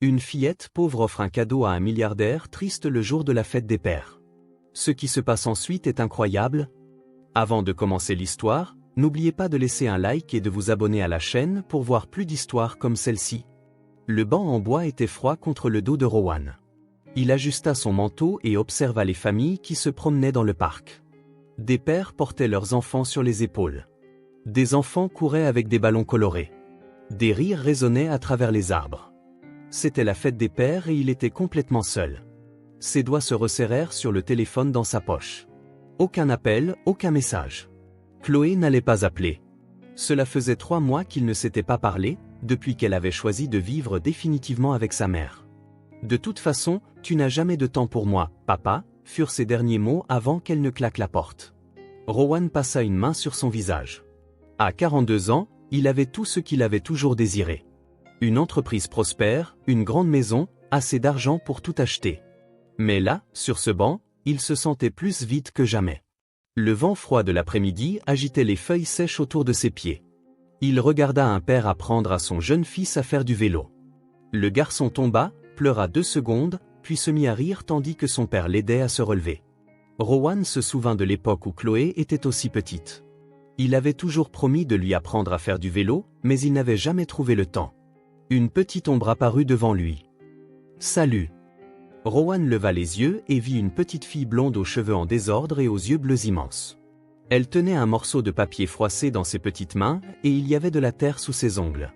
Une fillette pauvre offre un cadeau à un milliardaire triste le jour de la fête des pères. Ce qui se passe ensuite est incroyable. Avant de commencer l'histoire, n'oubliez pas de laisser un like et de vous abonner à la chaîne pour voir plus d'histoires comme celle-ci. Le banc en bois était froid contre le dos de Rowan. Il ajusta son manteau et observa les familles qui se promenaient dans le parc. Des pères portaient leurs enfants sur les épaules. Des enfants couraient avec des ballons colorés. Des rires résonnaient à travers les arbres. C'était la fête des pères et il était complètement seul. Ses doigts se resserrèrent sur le téléphone dans sa poche. Aucun appel, aucun message. Chloé n'allait pas appeler. Cela faisait 3 mois qu'ils ne s'étaient pas parlé, depuis qu'elle avait choisi de vivre définitivement avec sa mère. De toute façon, tu n'as jamais de temps pour moi, papa, furent ses derniers mots avant qu'elle ne claque la porte. Rowan passa une main sur son visage. À 42 ans, il avait tout ce qu'il avait toujours désiré. Une entreprise prospère, une grande maison, assez d'argent pour tout acheter. Mais là, sur ce banc, il se sentait plus vide que jamais. Le vent froid de l'après-midi agitait les feuilles sèches autour de ses pieds. Il regarda un père apprendre à son jeune fils à faire du vélo. Le garçon tomba, pleura 2 secondes, puis se mit à rire tandis que son père l'aidait à se relever. Rowan se souvint de l'époque où Chloé était aussi petite. Il avait toujours promis de lui apprendre à faire du vélo, mais il n'avait jamais trouvé le temps. Une petite ombre apparut devant lui. « Salut !» Rowan leva les yeux et vit une petite fille blonde aux cheveux en désordre et aux yeux bleus immenses. Elle tenait un morceau de papier froissé dans ses petites mains et il y avait de la terre sous ses ongles.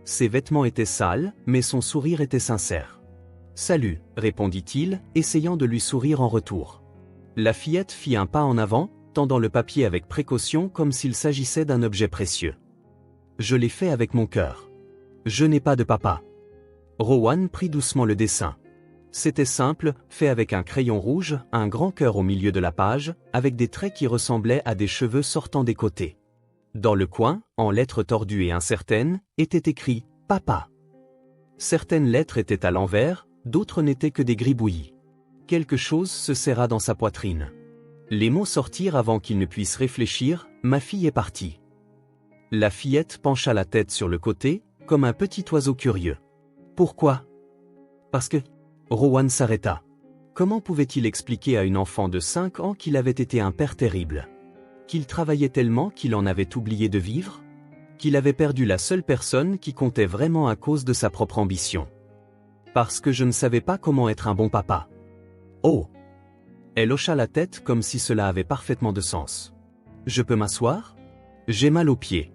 Ses vêtements étaient sales, mais son sourire était sincère. « Salut !» répondit-il, essayant de lui sourire en retour. La fillette fit un pas en avant, tendant le papier avec précaution comme s'il s'agissait d'un objet précieux. « Je l'ai fait avec mon cœur. Je n'ai pas de papa. » Rowan prit doucement le dessin. C'était simple, fait avec un crayon rouge, un grand cœur au milieu de la page, avec des traits qui ressemblaient à des cheveux sortant des côtés. Dans le coin, en lettres tordues et incertaines, était écrit « Papa ». Certaines lettres étaient à l'envers, d'autres n'étaient que des gribouillis. Quelque chose se serra dans sa poitrine. Les mots sortirent avant qu'il ne puisse réfléchir, « Ma fille est partie ». La fillette pencha la tête sur le côté, comme un petit oiseau curieux. « Pourquoi ?»« Parce que... » Rowan s'arrêta. Comment pouvait-il expliquer à une enfant de 5 ans qu'il avait été un père terrible? Qu'il travaillait tellement qu'il en avait oublié de vivre? Qu'il avait perdu la seule personne qui comptait vraiment à cause de sa propre ambition? Parce que je ne savais pas comment être un bon papa. Oh! Elle hocha la tête comme si cela avait parfaitement de sens. Je peux m'asseoir? J'ai mal aux pieds.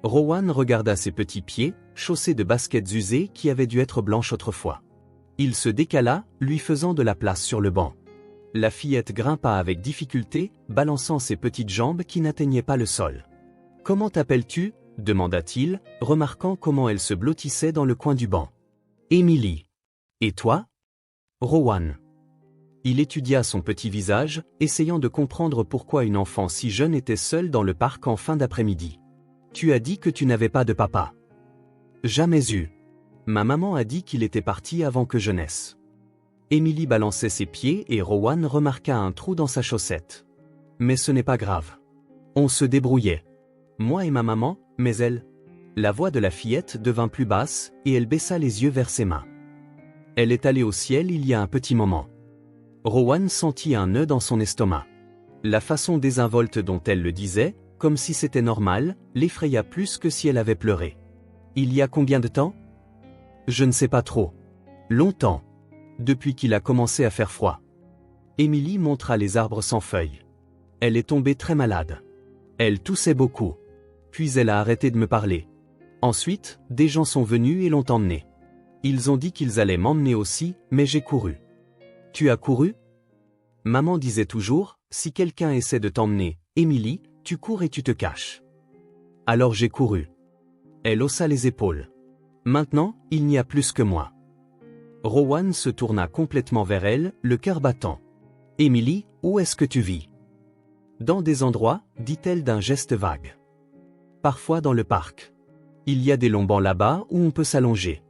Rowan regarda ses petits pieds, chaussés de baskets usées qui avaient dû être blanches autrefois. Il se décala, lui faisant de la place sur le banc. La fillette grimpa avec difficulté, balançant ses petites jambes qui n'atteignaient pas le sol. « Comment t'appelles-tu » demanda-t-il, remarquant comment elle se blottissait dans le coin du banc. « Emily. Et toi ?»« Rowan. » Il étudia son petit visage, essayant de comprendre pourquoi une enfant si jeune était seule dans le parc en fin d'après-midi. « Tu as dit que tu n'avais pas de papa. »« Jamais eu. Ma maman a dit qu'il était parti avant que je naisse. » Emily balançait ses pieds et Rowan remarqua un trou dans sa chaussette. « Mais ce n'est pas grave. On se débrouillait. Moi et ma maman, mais elle... » La voix de la fillette devint plus basse et elle baissa les yeux vers ses mains. Elle est allée au ciel il y a un petit moment. Rowan sentit un nœud dans son estomac. La façon désinvolte dont elle le disait, comme si c'était normal, l'effraya plus que si elle avait pleuré. « Il y a combien de temps ? » Je ne sais pas trop. Longtemps. Depuis qu'il a commencé à faire froid. Emily montra les arbres sans feuilles. Elle est tombée très malade. Elle toussait beaucoup. Puis elle a arrêté de me parler. Ensuite, des gens sont venus et l'ont emmenée. Ils ont dit qu'ils allaient m'emmener aussi, mais j'ai couru. Tu as couru? Maman disait toujours, si quelqu'un essaie de t'emmener, Emily, tu cours et tu te caches. Alors j'ai couru. Elle haussa les épaules. Maintenant, il n'y a plus que moi. Rowan se tourna complètement vers elle, le cœur battant. « Emily, où est-ce que tu vis ?»« Dans des endroits, dit-elle d'un geste vague. Parfois dans le parc. Il y a des longs bancs là-bas où on peut s'allonger.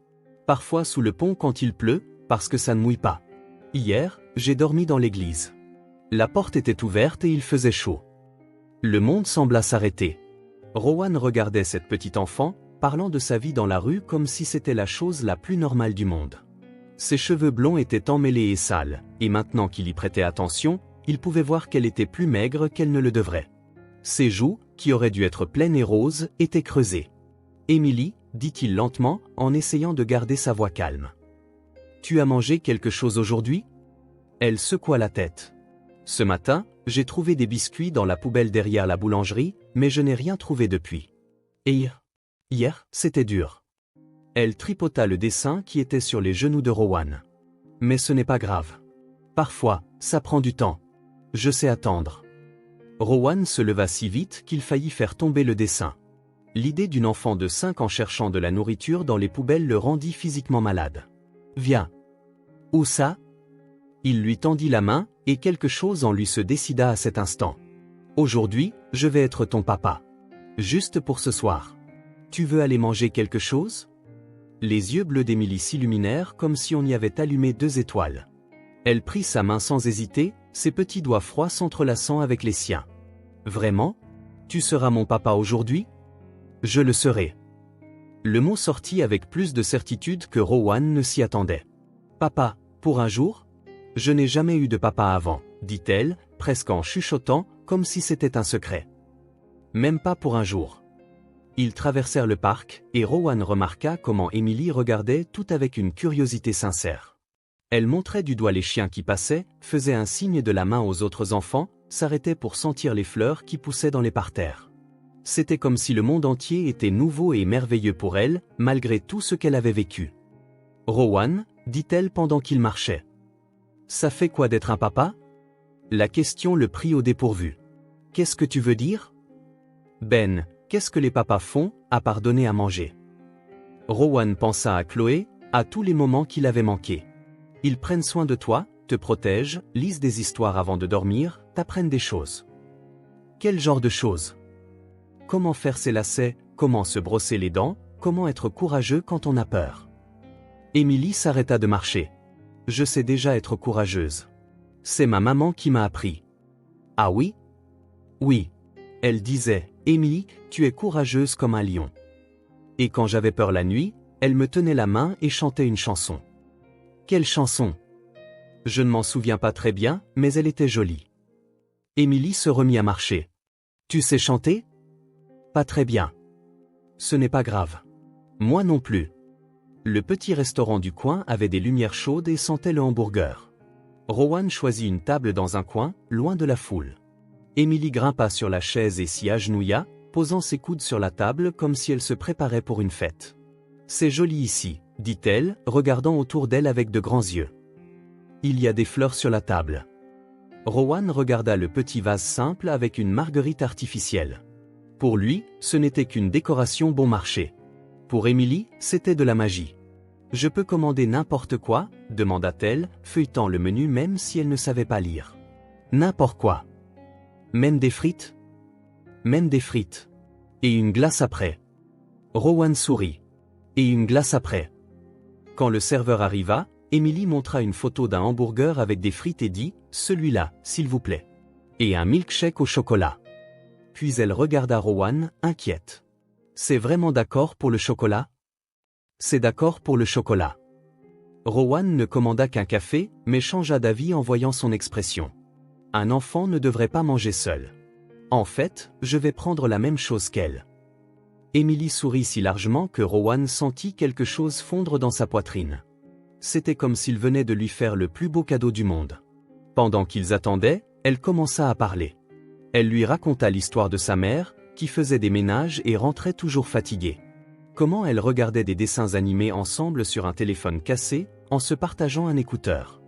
Parfois sous le pont quand il pleut, parce que ça ne mouille pas. Hier, j'ai dormi dans l'église. La porte était ouverte et il faisait chaud. Le monde sembla s'arrêter. Rowan regardait cette petite enfant, parlant de sa vie dans la rue comme si c'était la chose la plus normale du monde. Ses cheveux blonds étaient emmêlés et sales, et maintenant qu'il y prêtait attention, il pouvait voir qu'elle était plus maigre qu'elle ne le devrait. Ses joues, qui auraient dû être pleines et roses, étaient creusées. « Émilie, dit-il lentement, en essayant de garder sa voix calme. Tu as mangé quelque chose aujourd'hui ? Elle secoua la tête. Ce matin, j'ai trouvé des biscuits dans la poubelle derrière la boulangerie, mais je n'ai rien trouvé depuis. Et hier, c'était dur. Elle tripota le dessin qui était sur les genoux de Rowan. Mais ce n'est pas grave. Parfois, ça prend du temps. Je sais attendre. Rowan se leva si vite qu'il faillit faire tomber le dessin. L'idée d'une enfant de 5 ans cherchant de la nourriture dans les poubelles le rendit physiquement malade. Viens. Où ça ? Il lui tendit la main, et quelque chose en lui se décida à cet instant. Aujourd'hui, je vais être ton papa. Juste pour ce soir. Tu veux aller manger quelque chose ? Les yeux bleus d'Émilie s'illuminèrent comme si on y avait allumé 2 étoiles. Elle prit sa main sans hésiter, ses petits doigts froids s'entrelaçant avec les siens. Vraiment ? Tu seras mon papa aujourd'hui ? Je le serai. Le mot sortit avec plus de certitude que Rowan ne s'y attendait. Papa, pour un jour ? Je n'ai jamais eu de papa avant, dit-elle, presque en chuchotant, comme si c'était un secret. Même pas pour un jour. Ils traversèrent le parc, et Rowan remarqua comment Émilie regardait tout avec une curiosité sincère. Elle montrait du doigt les chiens qui passaient, faisait un signe de la main aux autres enfants, s'arrêtait pour sentir les fleurs qui poussaient dans les parterres. C'était comme si le monde entier était nouveau et merveilleux pour elle, malgré tout ce qu'elle avait vécu. « Rowan, dit-elle pendant qu'ils marchaient. Ça fait quoi d'être un papa ? La question le prit au dépourvu. Qu'est-ce que tu veux dire ? Ben, qu'est-ce que les papas font, à part donner à manger ? Rowan pensa à Chloé, à tous les moments qu'il avait manqués. Ils prennent soin de toi, te protègent, lisent des histoires avant de dormir, t'apprennent des choses. Quel genre de choses ? Comment faire ses lacets, comment se brosser les dents, comment être courageux quand on a peur. Émilie s'arrêta de marcher. Je sais déjà être courageuse. C'est ma maman qui m'a appris. Ah oui ? Oui. Elle disait, Émilie, tu es courageuse comme un lion. Et quand j'avais peur la nuit, elle me tenait la main et chantait une chanson. Quelle chanson ? Je ne m'en souviens pas très bien, mais elle était jolie. Émilie se remit à marcher. Tu sais chanter ? Pas très bien. Ce n'est pas grave. Moi non plus. Le petit restaurant du coin avait des lumières chaudes et sentait le hamburger. Rowan choisit une table dans un coin, loin de la foule. Émilie grimpa sur la chaise et s'y agenouilla, posant ses coudes sur la table comme si elle se préparait pour une fête. « C'est joli ici, » dit-elle, regardant autour d'elle avec de grands yeux. « Il y a des fleurs sur la table. » Rowan regarda le petit vase simple avec une marguerite artificielle. Pour lui, ce n'était qu'une décoration bon marché. Pour Émilie, c'était de la magie. « Je peux commander n'importe quoi ?» demanda-t-elle, feuilletant le menu même si elle ne savait pas lire. « N'importe quoi. Même des frites ? Même des frites. Et une glace après. » Rowan sourit. « Et une glace après. » Quand le serveur arriva, Émilie montra une photo d'un hamburger avec des frites et dit « Celui-là, s'il vous plaît. » Et un milkshake au chocolat. Puis elle regarda Rowan, inquiète. « C'est vraiment d'accord pour le chocolat ? » C'est d'accord pour le chocolat. Rowan ne commanda qu'un café, mais changea d'avis en voyant son expression. Un enfant ne devrait pas manger seul. En fait, je vais prendre la même chose qu'elle. Émilie sourit si largement que Rowan sentit quelque chose fondre dans sa poitrine. C'était comme s'il venait de lui faire le plus beau cadeau du monde. Pendant qu'ils attendaient, elle commença à parler. Elle lui raconta l'histoire de sa mère, qui faisait des ménages et rentrait toujours fatiguée. Comment elle regardait des dessins animés ensemble sur un téléphone cassé, en se partageant un écouteur.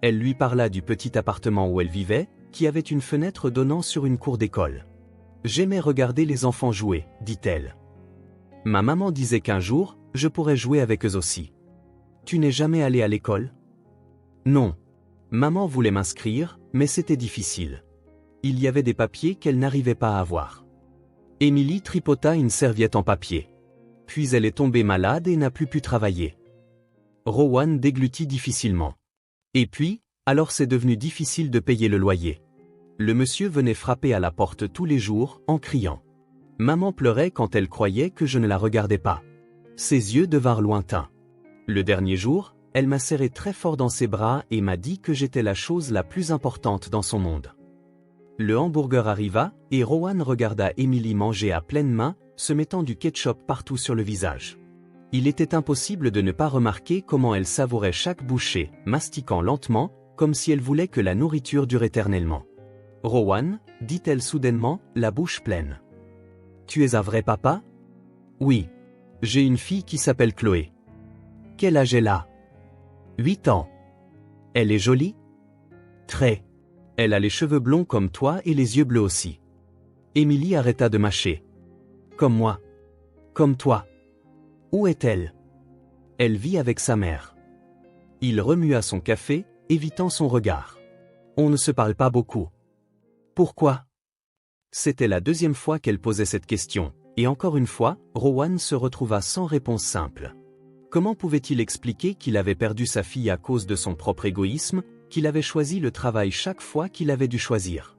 Elle lui parla du petit appartement où elle vivait, qui avait une fenêtre donnant sur une cour d'école. « J'aimais regarder les enfants jouer, dit-elle. Ma maman disait qu'un jour, je pourrais jouer avec eux aussi. Tu n'es jamais allé à l'école ? Non. Maman voulait m'inscrire, mais c'était difficile. Il y avait des papiers qu'elle n'arrivait pas à avoir. Émilie tripota une serviette en papier. Puis elle est tombée malade et n'a plus pu travailler. Rowan déglutit difficilement. Et puis, alors c'est devenu difficile de payer le loyer. Le monsieur venait frapper à la porte tous les jours, en criant. Maman pleurait quand elle croyait que je ne la regardais pas. Ses yeux devinrent lointains. Le dernier jour, elle m'a serré très fort dans ses bras et m'a dit que j'étais la chose la plus importante dans son monde. Le hamburger arriva, et Rowan regarda Emily manger à pleine main, se mettant du ketchup partout sur le visage. Il était impossible de ne pas remarquer comment elle savourait chaque bouchée, mastiquant lentement, comme si elle voulait que la nourriture dure éternellement. « Rowan, dit-elle soudainement, la bouche pleine. Tu es un vrai papa ? Oui. J'ai une fille qui s'appelle Chloé. Quel âge elle a ? 8 ans. Elle est jolie ? Très. Elle a les cheveux blonds comme toi et les yeux bleus aussi. Emily arrêta de mâcher. Comme moi. Comme toi. Où est-elle ? Elle vit avec sa mère. Il remua son café, évitant son regard. On ne se parle pas beaucoup. Pourquoi ? C'était la deuxième fois qu'elle posait cette question, et encore une fois, Rowan se retrouva sans réponse simple. Comment pouvait-il expliquer qu'il avait perdu sa fille à cause de son propre égoïsme, qu'il avait choisi le travail chaque fois qu'il avait dû choisir ?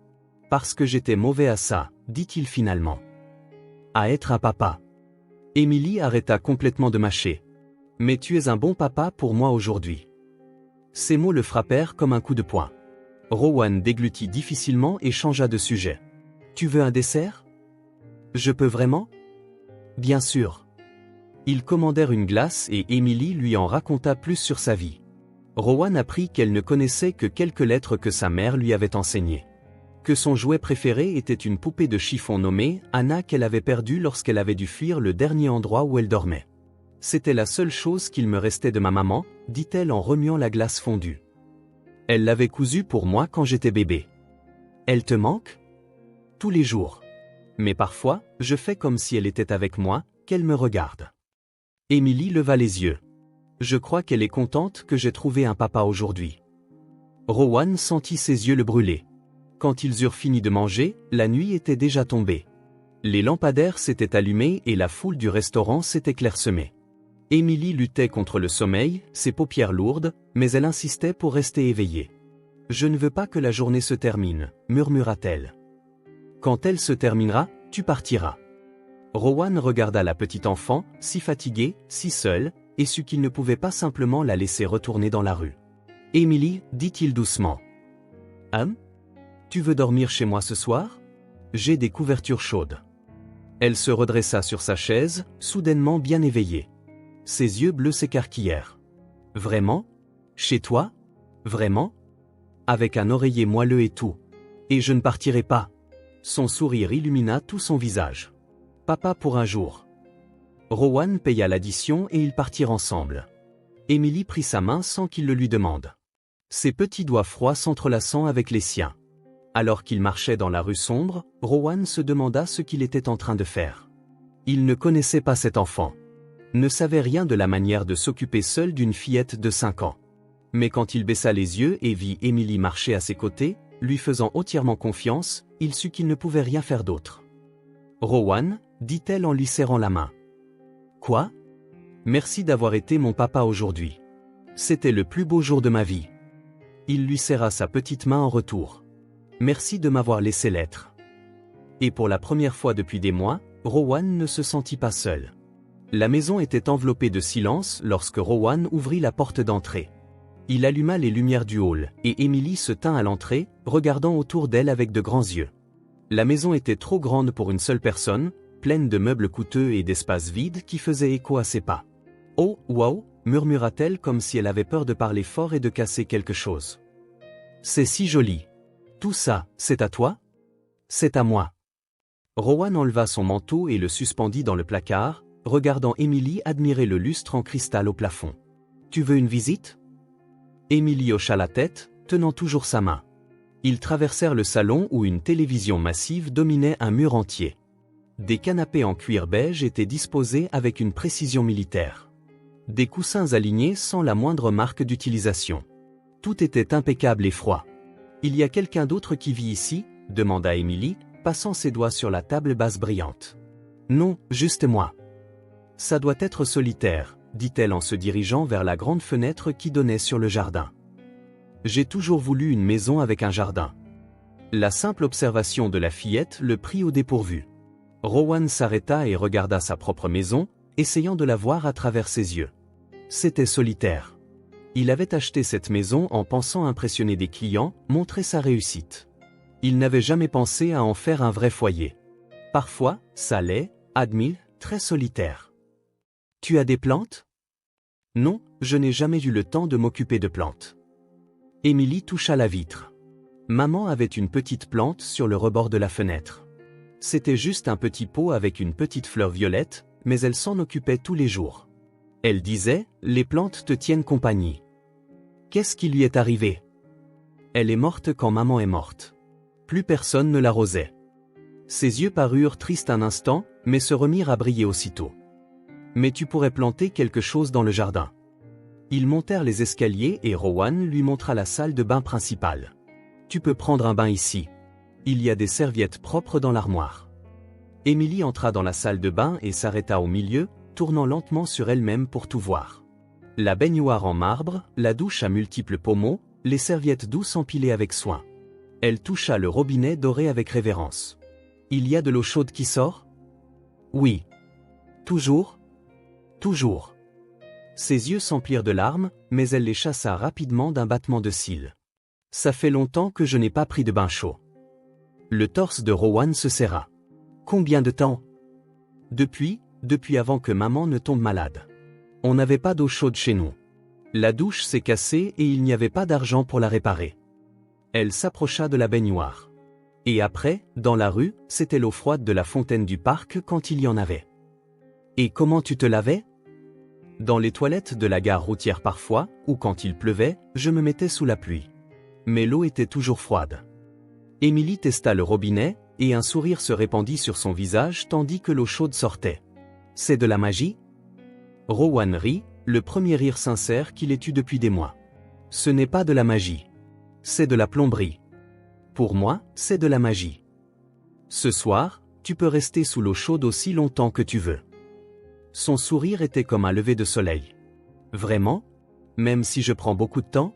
Parce que j'étais mauvais à ça, dit-il finalement. À être un papa. Emily arrêta complètement de mâcher. Mais tu es un bon papa pour moi aujourd'hui. Ces mots le frappèrent comme un coup de poing. Rowan déglutit difficilement et changea de sujet. Tu veux un dessert ? Je peux vraiment ? Bien sûr. Ils commandèrent une glace et Emily lui en raconta plus sur sa vie. Rowan apprit qu'elle ne connaissait que quelques lettres que sa mère lui avait enseignées. Que son jouet préféré était une poupée de chiffon nommée Anna qu'elle avait perdue lorsqu'elle avait dû fuir le dernier endroit où elle dormait. C'était la seule chose qu'il me restait de ma maman, dit-elle en remuant la glace fondue. Elle l'avait cousue pour moi quand j'étais bébé. Elle te manque ? Tous les jours. Mais parfois, je fais comme si elle était avec moi, qu'elle me regarde. Emily leva les yeux. Je crois qu'elle est contente que j'ai trouvé un papa aujourd'hui. Rowan sentit ses yeux le brûler. Quand ils eurent fini de manger, la nuit était déjà tombée. Les lampadaires s'étaient allumés et la foule du restaurant s'était clairsemée. Emily luttait contre le sommeil, ses paupières lourdes, mais elle insistait pour rester éveillée. « Je ne veux pas que la journée se termine », murmura-t-elle. « Quand elle se terminera, tu partiras. » Rowan regarda la petite enfant, si fatiguée, si seule, et sut qu'il ne pouvait pas simplement la laisser retourner dans la rue. « Emily, dit-il doucement. Tu veux dormir chez moi ce soir ? J'ai des couvertures chaudes. » Elle se redressa sur sa chaise, soudainement bien éveillée. Ses yeux bleus s'écarquillèrent. « Vraiment ? Chez toi ? Vraiment ? Avec un oreiller moelleux et tout. Et je ne partirai pas. » Son sourire illumina tout son visage. « Papa pour un jour. » Rowan paya l'addition et ils partirent ensemble. Emily prit sa main sans qu'il le lui demande. Ses petits doigts froids s'entrelaçant avec les siens. Alors qu'il marchait dans la rue sombre, Rowan se demanda ce qu'il était en train de faire. Il ne connaissait pas cet enfant. Ne savait rien de la manière de s'occuper seul d'une fillette de 5 ans. Mais quand il baissa les yeux et vit Emily marcher à ses côtés, lui faisant entièrement confiance, il sut qu'il ne pouvait rien faire d'autre. « Rowan, » dit-elle en lui serrant la main. « Quoi ? Merci d'avoir été mon papa aujourd'hui. C'était le plus beau jour de ma vie. » Il lui serra sa petite main en retour. « Merci de m'avoir laissé l'être. » Et pour la première fois depuis des mois, Rowan ne se sentit pas seul. La maison était enveloppée de silence lorsque Rowan ouvrit la porte d'entrée. Il alluma les lumières du hall, et Emily se tint à l'entrée, regardant autour d'elle avec de grands yeux. La maison était trop grande pour une seule personne, pleine de meubles coûteux et d'espaces vides qui faisaient écho à ses pas. « Oh, wow !» murmura-t-elle comme si elle avait peur de parler fort et de casser quelque chose. « C'est si joli. Tout ça, c'est à toi ? C'est à moi. » Rowan enleva son manteau et le suspendit dans le placard, regardant Emily admirer le lustre en cristal au plafond. « Tu veux une visite ? » Emily hocha la tête, tenant toujours sa main. Ils traversèrent le salon où une télévision massive dominait un mur entier. Des canapés en cuir beige étaient disposés avec une précision militaire. Des coussins alignés sans la moindre marque d'utilisation. Tout était impeccable et froid. « Il y a quelqu'un d'autre qui vit ici ? » demanda Emily, passant ses doigts sur la table basse brillante. « Non, juste moi. »« Ça doit être solitaire, » dit-elle en se dirigeant vers la grande fenêtre qui donnait sur le jardin. « J'ai toujours voulu une maison avec un jardin. » La simple observation de la fillette le prit au dépourvu. Rowan s'arrêta et regarda sa propre maison, essayant de la voir à travers ses yeux. C'était solitaire. Il avait acheté cette maison en pensant impressionner des clients, montrer sa réussite. Il n'avait jamais pensé à en faire un vrai foyer. Parfois, ça l'est, admit, très solitaire. Tu as des plantes? Non, je n'ai jamais eu le temps de m'occuper de plantes. Émilie toucha la vitre. Maman avait une petite plante sur le rebord de la fenêtre. C'était juste un petit pot avec une petite fleur violette, mais elle s'en occupait tous les jours. Elle disait, les plantes te tiennent compagnie. Qu'est-ce qui lui est arrivé? Elle est morte quand maman est morte. Plus personne ne l'arrosait. Ses yeux parurent tristes un instant, mais se remirent à briller aussitôt. Mais tu pourrais planter quelque chose dans le jardin. Ils montèrent les escaliers et Rowan lui montra la salle de bain principale. Tu peux prendre un bain ici. Il y a des serviettes propres dans l'armoire. Émilie entra dans la salle de bain et s'arrêta au milieu, tournant lentement sur elle-même pour tout voir. La baignoire en marbre, la douche à multiples pommeaux, les serviettes douces empilées avec soin. Elle toucha le robinet doré avec révérence. Il y a de l'eau chaude qui sort? Oui. Toujours? Toujours. Ses yeux s'emplirent de larmes, mais elle les chassa rapidement d'un battement de cils. Ça fait longtemps que je n'ai pas pris de bain chaud. Le torse de Rowan se serra. Combien de temps? Depuis avant que maman ne tombe malade. On n'avait pas d'eau chaude chez nous. La douche s'est cassée et il n'y avait pas d'argent pour la réparer. Elle s'approcha de la baignoire. Et après, dans la rue, c'était l'eau froide de la fontaine du parc quand il y en avait. Et comment tu te lavais? Dans les toilettes de la gare routière parfois, ou quand il pleuvait, je me mettais sous la pluie. Mais l'eau était toujours froide. Émilie testa le robinet, et un sourire se répandit sur son visage tandis que l'eau chaude sortait. C'est de la magie? Rowan rit, le premier rire sincère qu'il ait eu depuis des mois. Ce n'est pas de la magie. C'est de la plomberie. Pour moi, c'est de la magie. Ce soir, tu peux rester sous l'eau chaude aussi longtemps que tu veux. Son sourire était comme un lever de soleil. Vraiment? Même si je prends beaucoup de temps?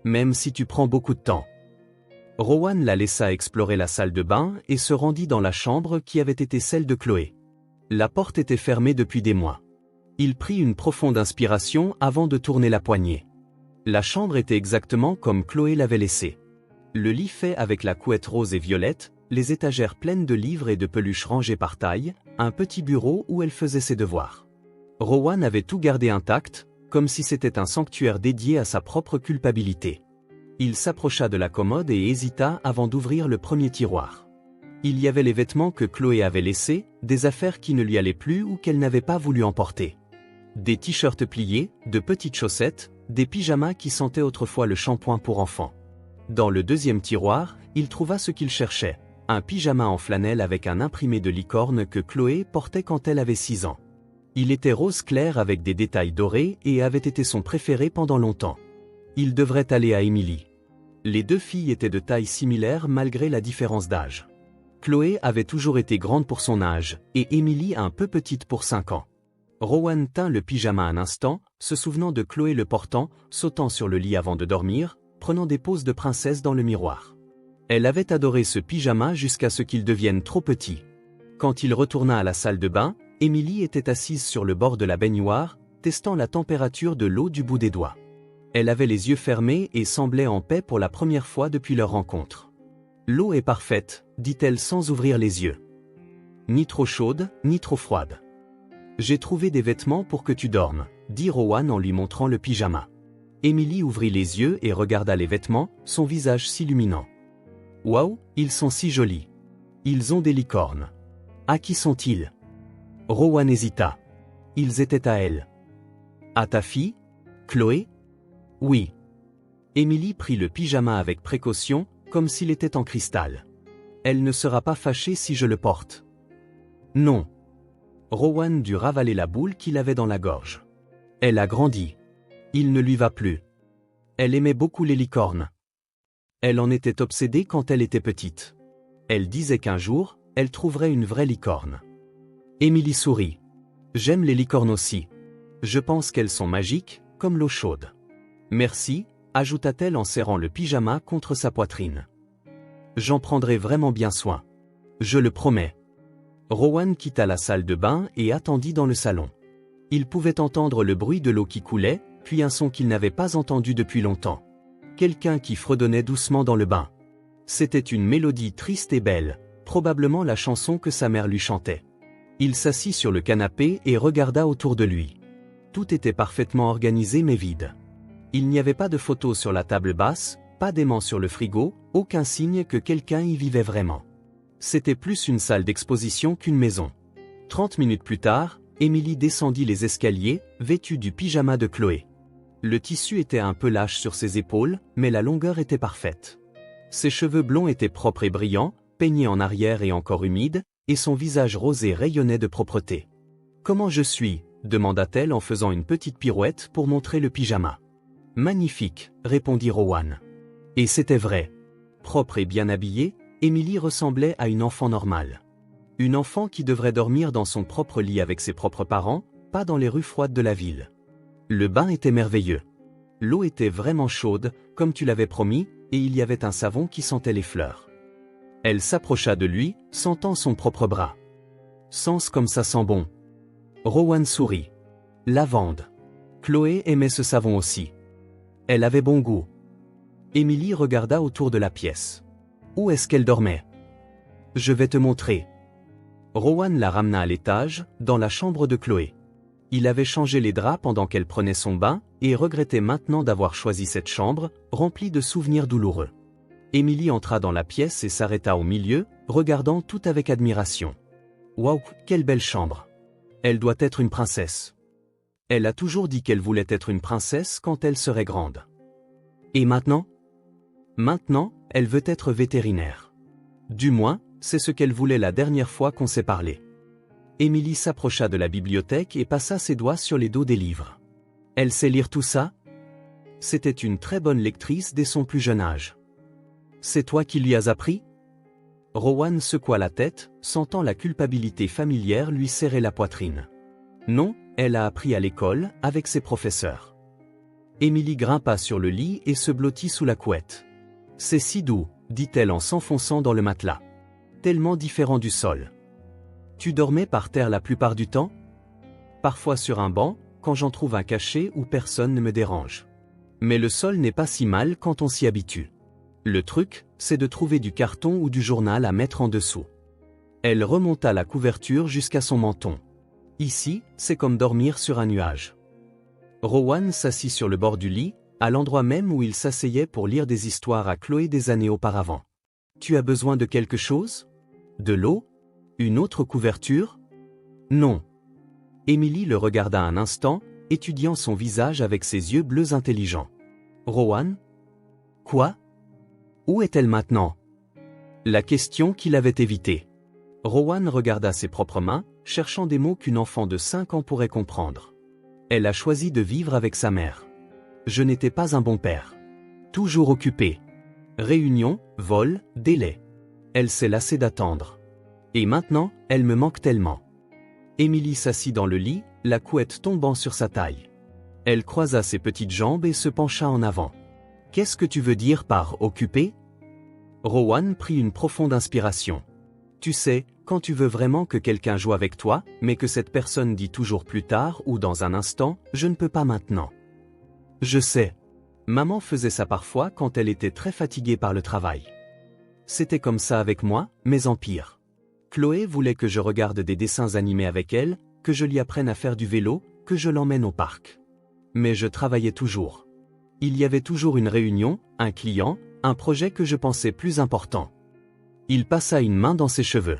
Même si tu prends beaucoup de temps. Rowan la laissa explorer la salle de bain et se rendit dans la chambre qui avait été celle de Chloé. La porte était fermée depuis des mois. Il prit une profonde inspiration avant de tourner la poignée. La chambre était exactement comme Chloé l'avait laissée. Le lit fait avec la couette rose et violette, les étagères pleines de livres et de peluches rangées par taille, un petit bureau où elle faisait ses devoirs. Rowan avait tout gardé intact, comme si c'était un sanctuaire dédié à sa propre culpabilité. Il s'approcha de la commode et hésita avant d'ouvrir le premier tiroir. Il y avait les vêtements que Chloé avait laissés, des affaires qui ne lui allaient plus ou qu'elle n'avait pas voulu emporter. Des t-shirts pliés, de petites chaussettes, des pyjamas qui sentaient autrefois le shampoing pour enfants. Dans le deuxième tiroir, il trouva ce qu'il cherchait, un pyjama en flanelle avec un imprimé de licorne que Chloé portait quand elle avait 6 ans. Il était rose clair avec des détails dorés et avait été son préféré pendant longtemps. Il devrait aller à Émilie. Les deux filles étaient de taille similaire malgré la différence d'âge. Chloé avait toujours été grande pour son âge, et Émilie un peu petite pour 5 ans. Rowan tint le pyjama un instant, se souvenant de Chloé le portant, sautant sur le lit avant de dormir, prenant des poses de princesse dans le miroir. Elle avait adoré ce pyjama jusqu'à ce qu'il devienne trop petit. Quand il retourna à la salle de bain, Émilie était assise sur le bord de la baignoire, testant la température de l'eau du bout des doigts. Elle avait les yeux fermés et semblait en paix pour la première fois depuis leur rencontre. « L'eau est parfaite », dit-elle sans ouvrir les yeux. « Ni trop chaude, ni trop froide. »« J'ai trouvé des vêtements pour que tu dormes », dit Rowan en lui montrant le pyjama. Émilie ouvrit les yeux et regarda les vêtements, son visage s'illuminant. « Waouh, ils sont si jolis. Ils ont des licornes. À qui sont-ils » Rowan hésita. Ils étaient à elle. « À ta fille, Chloé ?» Oui. Émilie prit le pyjama avec précaution, comme s'il était en cristal. Elle ne sera pas fâchée si je le porte. Non. Rowan dut ravaler la boule qu'il avait dans la gorge. Elle a grandi. Il ne lui va plus. Elle aimait beaucoup les licornes. Elle en était obsédée quand elle était petite. Elle disait qu'un jour, elle trouverait une vraie licorne. Émilie sourit. J'aime les licornes aussi. Je pense qu'elles sont magiques, comme l'eau chaude. Merci, ajouta-t-elle en serrant le pyjama contre sa poitrine. J'en prendrai vraiment bien soin. Je le promets. Rowan quitta la salle de bain et attendit dans le salon. Il pouvait entendre le bruit de l'eau qui coulait, puis un son qu'il n'avait pas entendu depuis longtemps. Quelqu'un qui fredonnait doucement dans le bain. C'était une mélodie triste et belle, probablement la chanson que sa mère lui chantait. Il s'assit sur le canapé et regarda autour de lui. Tout était parfaitement organisé mais vide. Il n'y avait pas de photos sur la table basse, pas d'aimant sur le frigo, aucun signe que quelqu'un y vivait vraiment. C'était plus une salle d'exposition qu'une maison. 30 minutes plus tard, Emily descendit les escaliers, vêtue du pyjama de Chloé. Le tissu était un peu lâche sur ses épaules, mais la longueur était parfaite. Ses cheveux blonds étaient propres et brillants, peignés en arrière et encore humides, et son visage rosé rayonnait de propreté. « Comment je suis ?» demanda-t-elle en faisant une petite pirouette pour montrer le pyjama. « Magnifique », répondit Rowan. Et c'était vrai. Propre et bien habillée, Emily ressemblait à une enfant normale. Une enfant qui devrait dormir dans son propre lit avec ses propres parents, pas dans les rues froides de la ville. Le bain était merveilleux. L'eau était vraiment chaude, comme tu l'avais promis, et il y avait un savon qui sentait les fleurs. Elle s'approcha de lui, sentant son propre bras. « Sens comme ça sent bon. » Rowan sourit. Lavande. Chloé aimait ce savon aussi. Elle avait bon goût. Emily regarda autour de la pièce. Où est-ce qu'elle dormait? Je vais te montrer. Rowan la ramena à l'étage, dans la chambre de Chloé. Il avait changé les draps pendant qu'elle prenait son bain, et regrettait maintenant d'avoir choisi cette chambre, remplie de souvenirs douloureux. Emily entra dans la pièce et s'arrêta au milieu, regardant tout avec admiration. Waouh, quelle belle chambre! Elle doit être une princesse. Elle a toujours dit qu'elle voulait être une princesse quand elle serait grande. Et maintenant? Maintenant, elle veut être vétérinaire. Du moins, c'est ce qu'elle voulait la dernière fois qu'on s'est parlé. Emily s'approcha de la bibliothèque et passa ses doigts sur les dos des livres. Elle sait lire tout ça? C'était une très bonne lectrice dès son plus jeune âge. C'est toi qui lui as appris? Rowan secoua la tête, sentant la culpabilité familière lui serrer la poitrine. Non, elle a appris à l'école, avec ses professeurs. Emily grimpa sur le lit et se blottit sous la couette. C'est si doux, dit-elle en s'enfonçant dans le matelas. Tellement différent du sol. Tu dormais par terre la plupart du temps? Parfois sur un banc, quand j'en trouve un caché où personne ne me dérange. Mais le sol n'est pas si mal quand on s'y habitue. Le truc, c'est de trouver du carton ou du journal à mettre en dessous. Elle remonta la couverture jusqu'à son menton. Ici, c'est comme dormir sur un nuage. Rowan s'assit sur le bord du lit, à l'endroit même où il s'asseyait pour lire des histoires à Chloé des années auparavant. Tu as besoin de quelque chose? De l'eau? Une autre couverture? Non. Emily le regarda un instant, étudiant son visage avec ses yeux bleus intelligents. Rowan? Quoi? Où est-elle maintenant? La question qu'il avait évitée. Rowan regarda ses propres mains, cherchant des mots qu'une enfant de 5 ans pourrait comprendre. Elle a choisi de vivre avec sa mère. Je n'étais pas un bon père. Toujours occupé. Réunion, vol, délai. Elle s'est lassée d'attendre. Et maintenant, elle me manque tellement. Emily s'assit dans le lit, la couette tombant sur sa taille. Elle croisa ses petites jambes et se pencha en avant. Qu'est-ce que tu veux dire par occupé? Rowan prit une profonde inspiration. Tu sais, quand tu veux vraiment que quelqu'un joue avec toi, mais que cette personne dit toujours plus tard ou dans un instant, je ne peux pas maintenant. Je sais. Maman faisait ça parfois quand elle était très fatiguée par le travail. C'était comme ça avec moi, mais en pire. Chloé voulait que je regarde des dessins animés avec elle, que je lui apprenne à faire du vélo, que je l'emmène au parc. Mais je travaillais toujours. Il y avait toujours une réunion, un client, un projet que je pensais plus important. Il passa une main dans ses cheveux.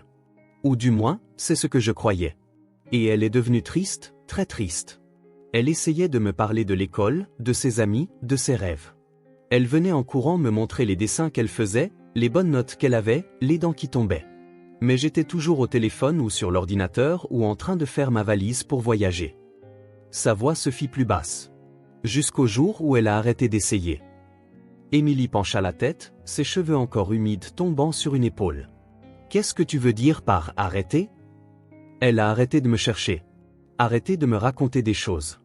Ou du moins, c'est ce que je croyais. Et elle est devenue triste, très triste. Elle essayait de me parler de l'école, de ses amis, de ses rêves. Elle venait en courant me montrer les dessins qu'elle faisait, les bonnes notes qu'elle avait, les dents qui tombaient. Mais j'étais toujours au téléphone ou sur l'ordinateur ou en train de faire ma valise pour voyager. Sa voix se fit plus basse. Jusqu'au jour où elle a arrêté d'essayer. Emily pencha la tête, ses cheveux encore humides tombant sur une épaule. Qu'est-ce que tu veux dire par arrêter? Elle a arrêté de me chercher. Arrêté de me raconter des choses.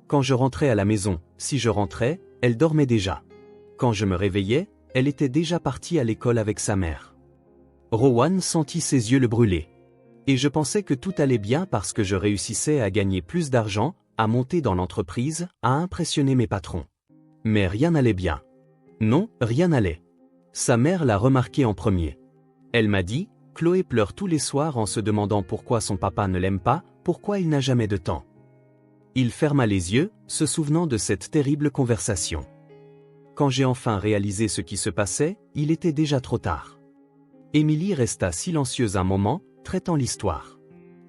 Quand je rentrais à la maison, si je rentrais, elle dormait déjà. Quand je me réveillais, elle était déjà partie à l'école avec sa mère. Rowan sentit ses yeux le brûler. Et je pensais que tout allait bien parce que je réussissais à gagner plus d'argent, à monter dans l'entreprise, à impressionner mes patrons. Mais rien n'allait bien. Non, rien n'allait. Sa mère l'a remarqué en premier. Elle m'a dit, Chloé pleure tous les soirs en se demandant pourquoi son papa ne l'aime pas, pourquoi il n'a jamais de temps. Il ferma les yeux, se souvenant de cette terrible conversation. Quand j'ai enfin réalisé ce qui se passait, il était déjà trop tard. Émilie resta silencieuse un moment, traitant l'histoire.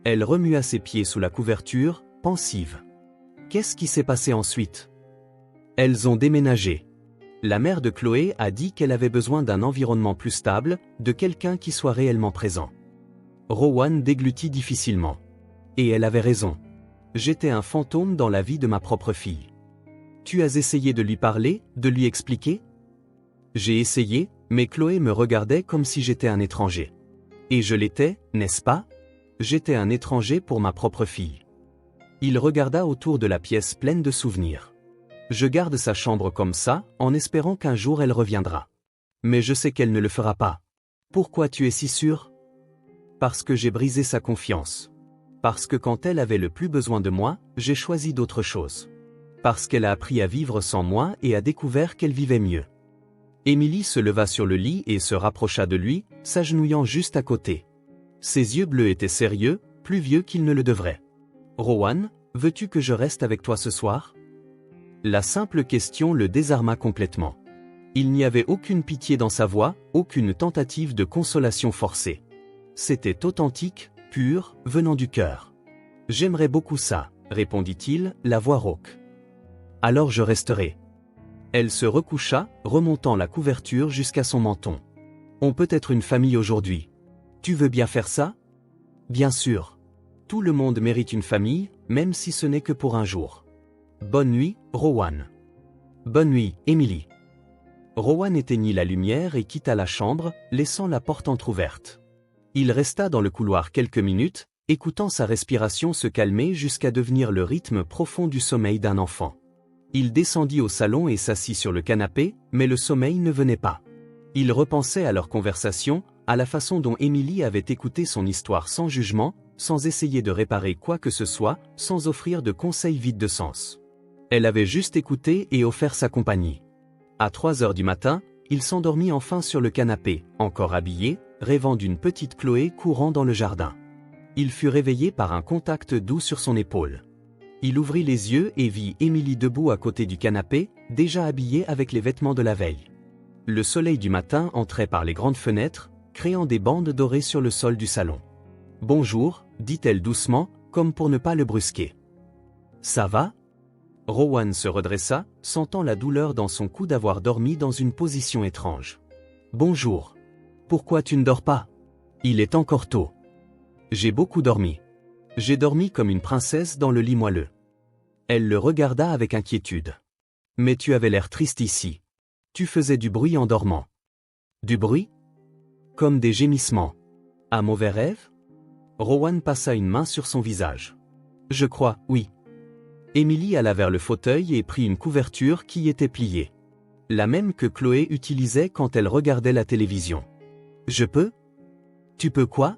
Elle remua ses pieds sous la couverture, pensive. Qu'est-ce qui s'est passé ensuite? Elles ont déménagé. La mère de Chloé a dit qu'elle avait besoin d'un environnement plus stable, de quelqu'un qui soit réellement présent. Rowan déglutit difficilement. Et elle avait raison. J'étais un fantôme dans la vie de ma propre fille. Tu as essayé de lui parler, de lui expliquer? J'ai essayé, mais Chloé me regardait comme si j'étais un étranger. Et je l'étais, n'est-ce pas? J'étais un étranger pour ma propre fille. Il regarda autour de la pièce pleine de souvenirs. Je garde sa chambre comme ça, en espérant qu'un jour elle reviendra. Mais je sais qu'elle ne le fera pas. Pourquoi tu es si sûr? Parce que j'ai brisé sa confiance. Parce que quand elle avait le plus besoin de moi, j'ai choisi d'autre chose. Parce qu'elle a appris à vivre sans moi et a découvert qu'elle vivait mieux. Émilie se leva sur le lit et se rapprocha de lui, s'agenouillant juste à côté. Ses yeux bleus étaient sérieux, plus vieux qu'ils ne le devraient. Rowan, veux-tu que je reste avec toi ce soir? La simple question le désarma complètement. Il n'y avait aucune pitié dans sa voix, aucune tentative de consolation forcée. C'était authentique, pur, venant du cœur. J'aimerais beaucoup ça, répondit-il, la voix rauque. Alors je resterai. Elle se recoucha, remontant la couverture jusqu'à son menton. On peut être une famille aujourd'hui. Tu veux bien faire ça? Bien sûr. Tout le monde mérite une famille, même si ce n'est que pour un jour. Bonne nuit, Rowan. Bonne nuit, Émilie. Rowan éteignit la lumière et quitta la chambre, laissant la porte entr'ouverte. Il resta dans le couloir quelques minutes, écoutant sa respiration se calmer jusqu'à devenir le rythme profond du sommeil d'un enfant. Il descendit au salon et s'assit sur le canapé, mais le sommeil ne venait pas. Il repensait à leur conversation, à la façon dont Émilie avait écouté son histoire sans jugement, sans essayer de réparer quoi que ce soit, sans offrir de conseils vides de sens. Elle avait juste écouté et offert sa compagnie. À 3 heures du matin, il s'endormit enfin sur le canapé, encore habillé, rêvant d'une petite Chloé courant dans le jardin. Il fut réveillé par un contact doux sur son épaule. Il ouvrit les yeux et vit Émilie debout à côté du canapé, déjà habillée avec les vêtements de la veille. Le soleil du matin entrait par les grandes fenêtres, créant des bandes dorées sur le sol du salon. « Bonjour », dit-elle doucement, comme pour ne pas le brusquer. « Ça va ?» Rowan se redressa, sentant la douleur dans son cou d'avoir dormi dans une position étrange. « Bonjour. Pourquoi tu ne dors pas? Il est encore tôt. » J'ai beaucoup dormi. J'ai dormi comme une princesse dans le lit moelleux. Elle le regarda avec inquiétude. « Mais tu avais l'air triste ici. Tu faisais du bruit en dormant. » « Du bruit? Comme des gémissements. Un mauvais rêve? » Rowan passa une main sur son visage. « Je crois, oui. » Émilie alla vers le fauteuil et prit une couverture qui était pliée. La même que Chloé utilisait quand elle regardait la télévision. « Je peux? » « Tu peux quoi? »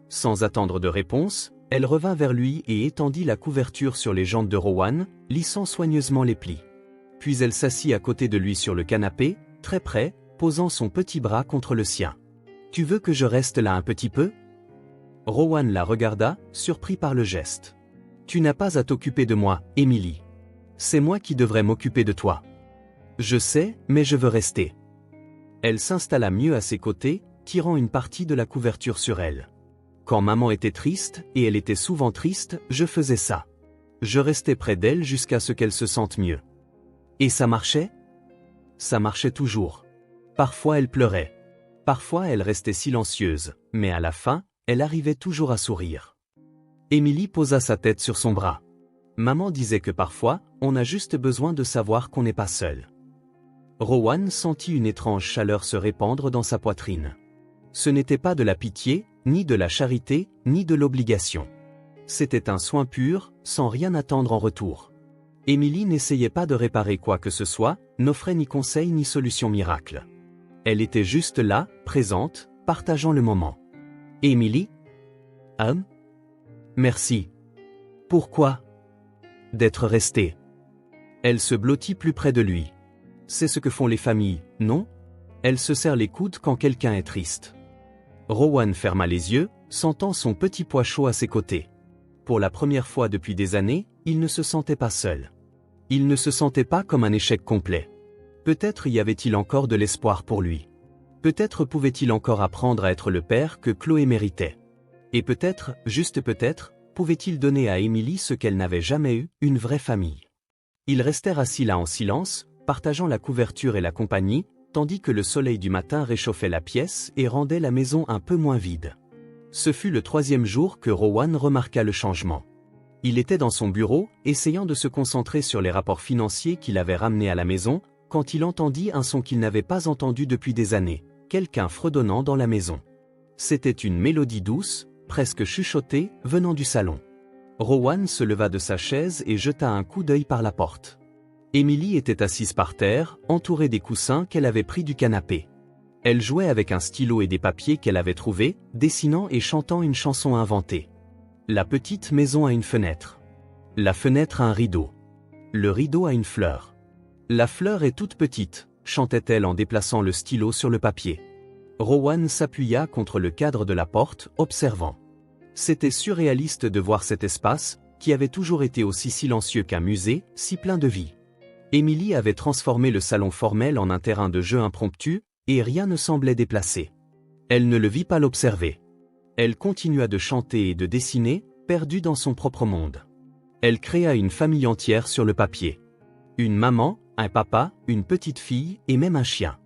Sans attendre de réponse, elle revint vers lui et étendit la couverture sur les jambes de Rowan, lissant soigneusement les plis. Puis elle s'assit à côté de lui sur le canapé, très près, posant son petit bras contre le sien. « Tu veux que je reste là un petit peu? » Rowan la regarda, surpris par le geste. « Tu n'as pas à t'occuper de moi, Émilie. C'est moi qui devrais m'occuper de toi. Je sais, mais je veux rester. » Elle s'installa mieux à ses côtés, tirant une partie de la couverture sur elle. Quand maman était triste, et elle était souvent triste, je faisais ça. Je restais près d'elle jusqu'à ce qu'elle se sente mieux. Et ça marchait? Ça marchait toujours. Parfois elle pleurait. Parfois elle restait silencieuse, mais à la fin, elle arrivait toujours à sourire. Émilie posa sa tête sur son bras. Maman disait que parfois, on a juste besoin de savoir qu'on n'est pas seul. Rowan sentit une étrange chaleur se répandre dans sa poitrine. Ce n'était pas de la pitié, ni de la charité, ni de l'obligation. C'était un soin pur, sans rien attendre en retour. Émilie n'essayait pas de réparer quoi que ce soit, n'offrait ni conseil ni solution miracle. Elle était juste là, présente, partageant le moment. « Émilie ? Merci. Pourquoi? D'être resté. Elle se blottit plus près de lui. C'est ce que font les familles, non? Elle se serre les coudes quand quelqu'un est triste. Rowan ferma les yeux, sentant son petit poids chaud à ses côtés. Pour la première fois depuis des années, il ne se sentait pas seul. Il ne se sentait pas comme un échec complet. Peut-être y avait-il encore de l'espoir pour lui. Peut-être pouvait-il encore apprendre à être le père que Chloé méritait. Et peut-être, juste peut-être, pouvait-il donner à Emily ce qu'elle n'avait jamais eu, une vraie famille. Ils restèrent assis là en silence, partageant la couverture et la compagnie, tandis que le soleil du matin réchauffait la pièce et rendait la maison un peu moins vide. Ce fut le 3e jour que Rowan remarqua le changement. Il était dans son bureau, essayant de se concentrer sur les rapports financiers qu'il avait ramenés à la maison, quand il entendit un son qu'il n'avait pas entendu depuis des années, quelqu'un fredonnant dans la maison. C'était une mélodie douce, presque chuchotée, venant du salon. Rowan se leva de sa chaise et jeta un coup d'œil par la porte. Emily était assise par terre, entourée des coussins qu'elle avait pris du canapé. Elle jouait avec un stylo et des papiers qu'elle avait trouvés, dessinant et chantant une chanson inventée. La petite maison a une fenêtre. La fenêtre a un rideau. Le rideau a une fleur. La fleur est toute petite, chantait-elle en déplaçant le stylo sur le papier. Rowan s'appuya contre le cadre de la porte, observant. C'était surréaliste de voir cet espace, qui avait toujours été aussi silencieux qu'un musée, si plein de vie. Emily avait transformé le salon formel en un terrain de jeu impromptu, et rien ne semblait déplacé. Elle ne le vit pas l'observer. Elle continua de chanter et de dessiner, perdue dans son propre monde. Elle créa une famille entière sur le papier. Une maman, un papa, une petite fille et même un chien.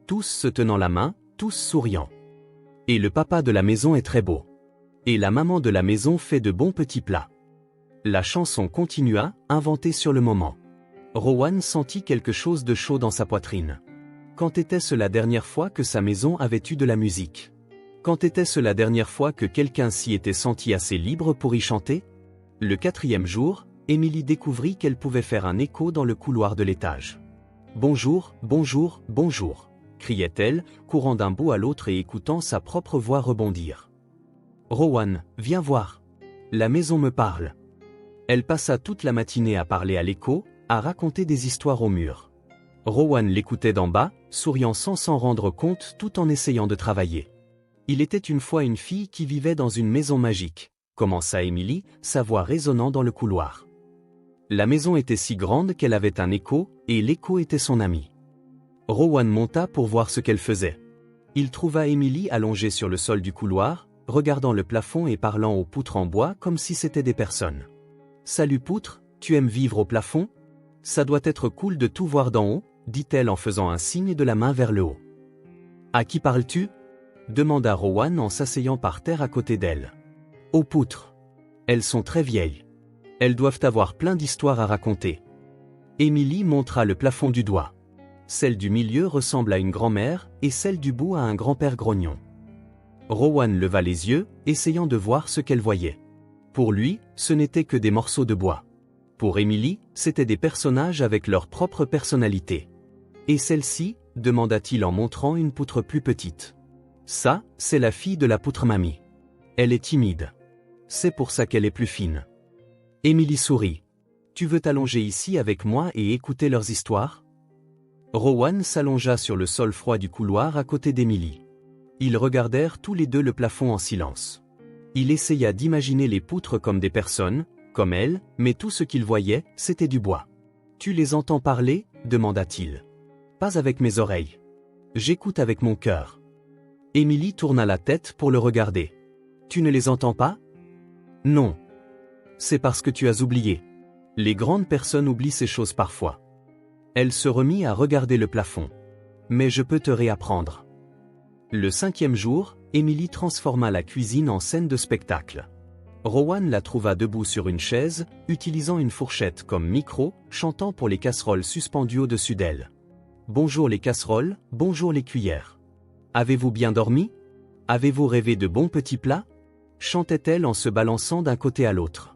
Tous se tenant la main, tous souriant. Et le papa de la maison est très beau. Et la maman de la maison fait de bons petits plats. La chanson continua, inventée sur le moment. Rowan sentit quelque chose de chaud dans sa poitrine. Quand était-ce la dernière fois que sa maison avait eu de la musique? Quand était-ce la dernière fois que quelqu'un s'y était senti assez libre pour y chanter? Le 4e jour, Emily découvrit qu'elle pouvait faire un écho dans le couloir de l'étage. « Bonjour, bonjour, bonjour » criait-elle, courant d'un bout à l'autre et écoutant sa propre voix rebondir. « Rowan, viens voir. La maison me parle. » Elle passa toute la matinée à parler à l'écho, à raconter des histoires au mur. Rowan l'écoutait d'en bas, souriant sans s'en rendre compte tout en essayant de travailler. Il était une fois une fille qui vivait dans une maison magique, commença Emily, sa voix résonnant dans le couloir. La maison était si grande qu'elle avait un écho, et l'écho était son ami. Rowan monta pour voir ce qu'elle faisait. Il trouva Emily allongée sur le sol du couloir, regardant le plafond et parlant aux poutres en bois comme si c'était des personnes. « Salut poutre, tu aimes vivre au plafond? Ça doit être cool de tout voir d'en haut, dit-elle en faisant un signe de la main vers le haut. À qui parles-tu? Demanda Rowan en s'asseyant par terre à côté d'elle. Aux poutres. Elles sont très vieilles. Elles doivent avoir plein d'histoires à raconter. Emily montra le plafond du doigt. Celle du milieu ressemble à une grand-mère et celle du bout à un grand-père grognon. Rowan leva les yeux, essayant de voir ce qu'elle voyait. Pour lui, ce n'était que des morceaux de bois. Pour Emily, c'étaient des personnages avec leur propre personnalité. Et celle-ci, demanda-t-il en montrant une poutre plus petite. Ça, c'est la fille de la poutre mamie. Elle est timide. C'est pour ça qu'elle est plus fine. Emily sourit. Tu veux t'allonger ici avec moi et écouter leurs histoires? Rowan s'allongea sur le sol froid du couloir à côté d'Emily. Ils regardèrent tous les deux le plafond en silence. Il essaya d'imaginer les poutres comme des personnes, comme elle, mais tout ce qu'il voyait, c'était du bois. « Tu les entends parler » demanda-t-il. « Pas avec mes oreilles. J'écoute avec mon cœur. » Emily tourna la tête pour le regarder. « Tu ne les entends pas ?»« Non. C'est parce que tu as oublié. Les grandes personnes oublient ces choses parfois. » Elle se remit à regarder le plafond. « Mais je peux te réapprendre. » Le 5e jour, Emily transforma la cuisine en scène de spectacle. Rowan la trouva debout sur une chaise, utilisant une fourchette comme micro, chantant pour les casseroles suspendues au-dessus d'elle. « Bonjour les casseroles, bonjour les cuillères. Avez-vous bien dormi? Avez-vous rêvé de bons petits plats ?» chantait-elle en se balançant d'un côté à l'autre.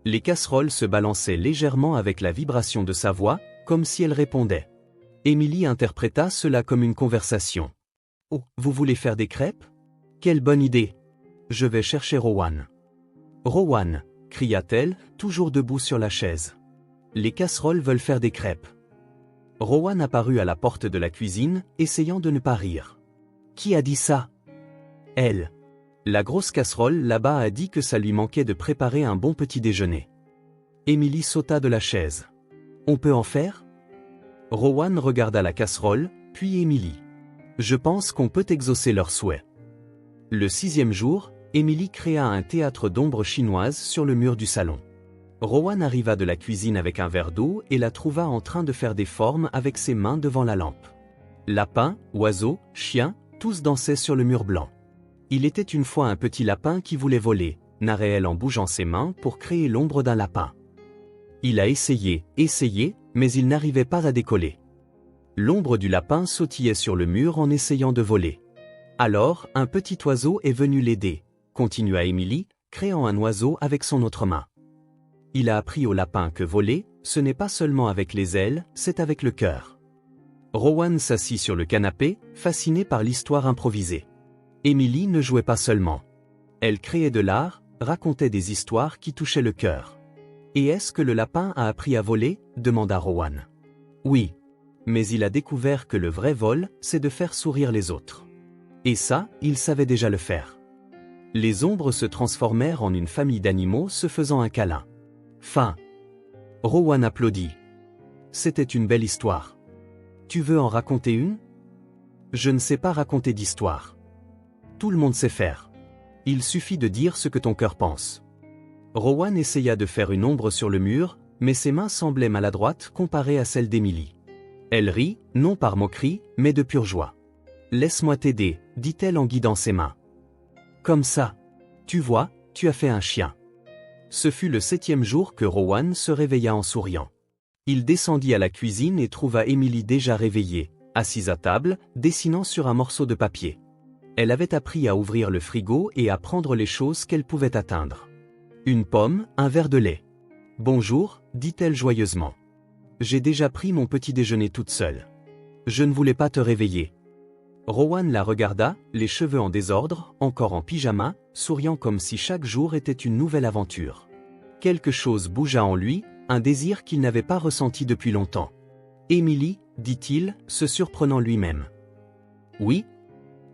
Les casseroles se balançaient légèrement avec la vibration de sa voix, comme si elle répondait. Emily interpréta cela comme une conversation. « Oh, vous voulez faire des crêpes? Quelle bonne idée! Je vais chercher Rowan. » Rowan, cria-t-elle, toujours debout sur la chaise. Les casseroles veulent faire des crêpes. Rowan apparut à la porte de la cuisine, essayant de ne pas rire. Qui a dit ça? Elle. La grosse casserole là-bas a dit que ça lui manquait de préparer un bon petit déjeuner. Emily sauta de la chaise. On peut en faire? Rowan regarda la casserole, puis Emily. Je pense qu'on peut exaucer leurs souhaits. Le 6e jour, Emily créa un théâtre d'ombres chinoises sur le mur du salon. Rowan arriva de la cuisine avec un verre d'eau et la trouva en train de faire des formes avec ses mains devant la lampe. Lapins, oiseaux, chiens, tous dansaient sur le mur blanc. Il était une fois un petit lapin qui voulait voler, narrait-elle en bougeant ses mains pour créer l'ombre d'un lapin. Il a essayé, mais il n'arrivait pas à décoller. L'ombre du lapin sautillait sur le mur en essayant de voler. Alors, un petit oiseau est venu l'aider, continua Emily, créant un oiseau avec son autre main. Il a appris au lapin que voler, ce n'est pas seulement avec les ailes, c'est avec le cœur. Rowan s'assit sur le canapé, fasciné par l'histoire improvisée. Emily ne jouait pas seulement. Elle créait de l'art, racontait des histoires qui touchaient le cœur. Et est-ce que le lapin a appris à voler? Demanda Rowan. Oui. Mais il a découvert que le vrai vol, c'est de faire sourire les autres. Et ça, il savait déjà le faire. Les ombres se transformèrent en une famille d'animaux se faisant un câlin. Fin. Rowan applaudit. C'était une belle histoire. Tu veux en raconter une? Je ne sais pas raconter d'histoire. Tout le monde sait faire. Il suffit de dire ce que ton cœur pense. Rowan essaya de faire une ombre sur le mur, mais ses mains semblaient maladroites comparées à celles d'Emily. Elle rit, non par moquerie, mais de pure joie. Laisse-moi t'aider, dit-elle en guidant ses mains. Comme ça. Tu vois, tu as fait un chien. Ce fut le 7e jour que Rowan se réveilla en souriant. Il descendit à la cuisine et trouva Emily déjà réveillée, assise à table, dessinant sur un morceau de papier. Elle avait appris à ouvrir le frigo et à prendre les choses qu'elle pouvait atteindre. Une pomme, un verre de lait. Bonjour, dit-elle joyeusement. J'ai déjà pris mon petit déjeuner toute seule. Je ne voulais pas te réveiller. Rowan la regarda, les cheveux en désordre, encore en pyjama, souriant comme si chaque jour était une nouvelle aventure. Quelque chose bougea en lui, un désir qu'il n'avait pas ressenti depuis longtemps. Emily, dit-il, se surprenant lui-même. Oui?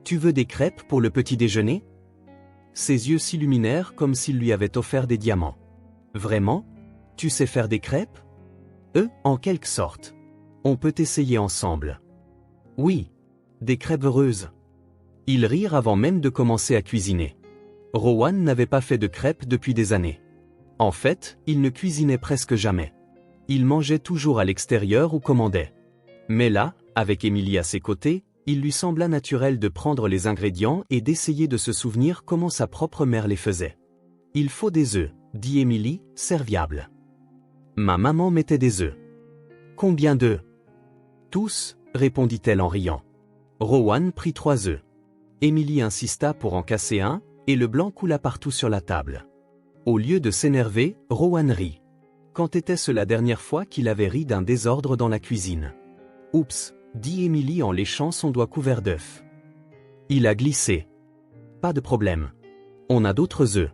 Tu veux des crêpes pour le petit déjeuner? Ses yeux s'illuminèrent comme s'il lui avait offert des diamants. Vraiment? Tu sais faire des crêpes? En quelque sorte. On peut essayer ensemble. Oui. Des crêpes heureuses. Ils rirent avant même de commencer à cuisiner. Rowan n'avait pas fait de crêpes depuis des années. En fait, il ne cuisinait presque jamais. Il mangeait toujours à l'extérieur ou commandait. Mais là, avec Emily à ses côtés, il lui sembla naturel de prendre les ingrédients et d'essayer de se souvenir comment sa propre mère les faisait. Il faut des œufs, dit Emily, serviable. Ma maman mettait des œufs. Combien d'œufs? Tous, répondit-elle en riant. Rowan prit 3 œufs. Emily insista pour en casser un, et le blanc coula partout sur la table. Au lieu de s'énerver, Rowan rit. Quand était-ce la dernière fois qu'il avait ri d'un désordre dans la cuisine? Oups, dit Emily en léchant son doigt couvert d'œufs. Il a glissé. Pas de problème. On a d'autres œufs.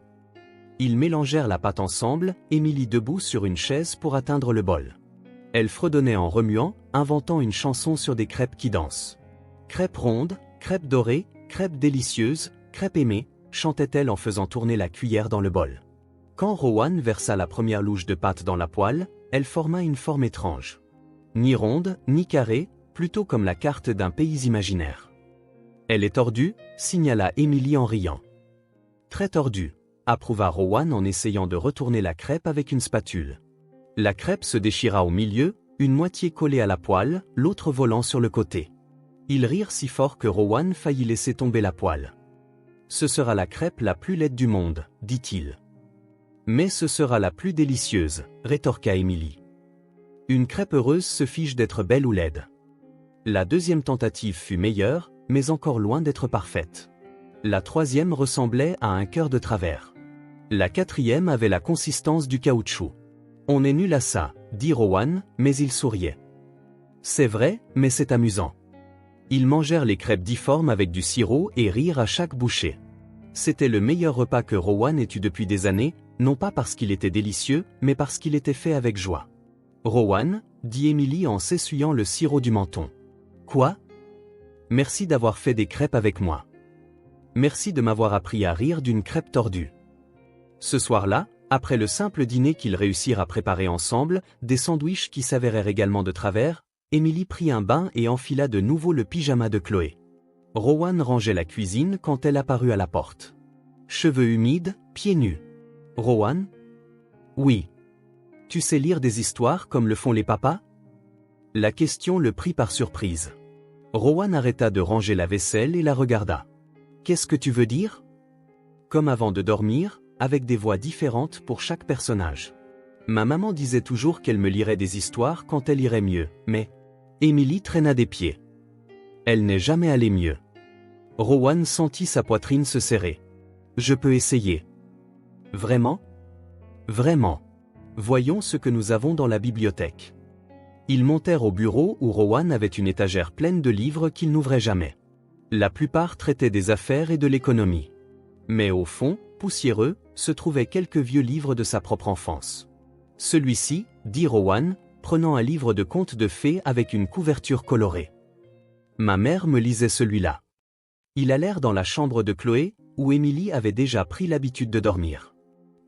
Ils mélangèrent la pâte ensemble, Emily debout sur une chaise pour atteindre le bol. Elle fredonnait en remuant, inventant une chanson sur des crêpes qui dansent. Crêpes rondes, crêpes dorées, crêpes délicieuses, crêpes aimées, chantait-elle en faisant tourner la cuillère dans le bol. Quand Rowan versa la première louche de pâte dans la poêle, elle forma une forme étrange. Ni ronde, ni carrée, plutôt comme la carte d'un pays imaginaire. Elle est tordue, signala Emily en riant. Très tordue, approuva Rowan en essayant de retourner la crêpe avec une spatule. La crêpe se déchira au milieu, une moitié collée à la poêle, l'autre volant sur le côté. Ils rirent si fort que Rowan faillit laisser tomber la poêle. Ce sera la crêpe la plus laide du monde, dit-il. Mais ce sera la plus délicieuse, rétorqua Emily. Une crêpe heureuse se fiche d'être belle ou laide. La deuxième tentative fut meilleure, mais encore loin d'être parfaite. La troisième ressemblait à un cœur de travers. La quatrième avait la consistance du caoutchouc. On est nul à ça, dit Rowan, mais il souriait. C'est vrai, mais c'est amusant. Ils mangèrent les crêpes difformes avec du sirop et rirent à chaque bouchée. C'était le meilleur repas que Rowan ait eu depuis des années, non pas parce qu'il était délicieux, mais parce qu'il était fait avec joie. Rowan, dit Emily en s'essuyant le sirop du menton. Quoi? Merci d'avoir fait des crêpes avec moi. Merci de m'avoir appris à rire d'une crêpe tordue. Ce soir-là, après le simple dîner qu'ils réussirent à préparer ensemble, des sandwichs qui s'avérèrent également de travers, Emily prit un bain et enfila de nouveau le pyjama de Chloé. Rowan rangeait la cuisine quand elle apparut à la porte. Cheveux humides, pieds nus. Rowan? Oui. Tu sais lire des histoires comme le font les papas? La question le prit par surprise. Rowan arrêta de ranger la vaisselle et la regarda. Qu'est-ce que tu veux dire? Comme avant de dormir, avec des voix différentes pour chaque personnage. Ma maman disait toujours qu'elle me lirait des histoires quand elle irait mieux, mais... Emily traîna des pieds. Elle n'est jamais allée mieux. Rowan sentit sa poitrine se serrer. Je peux essayer. Vraiment? Vraiment. Voyons ce que nous avons dans la bibliothèque. Ils montèrent au bureau où Rowan avait une étagère pleine de livres qu'il n'ouvrait jamais. La plupart traitaient des affaires et de l'économie. Mais au fond, poussiéreux, se trouvaient quelques vieux livres de sa propre enfance. Celui-ci, dit Rowan, prenant un livre de contes de fées avec une couverture colorée. Ma mère me lisait celui-là. Ils allèrent dans la chambre de Chloé, où Emily avait déjà pris l'habitude de dormir.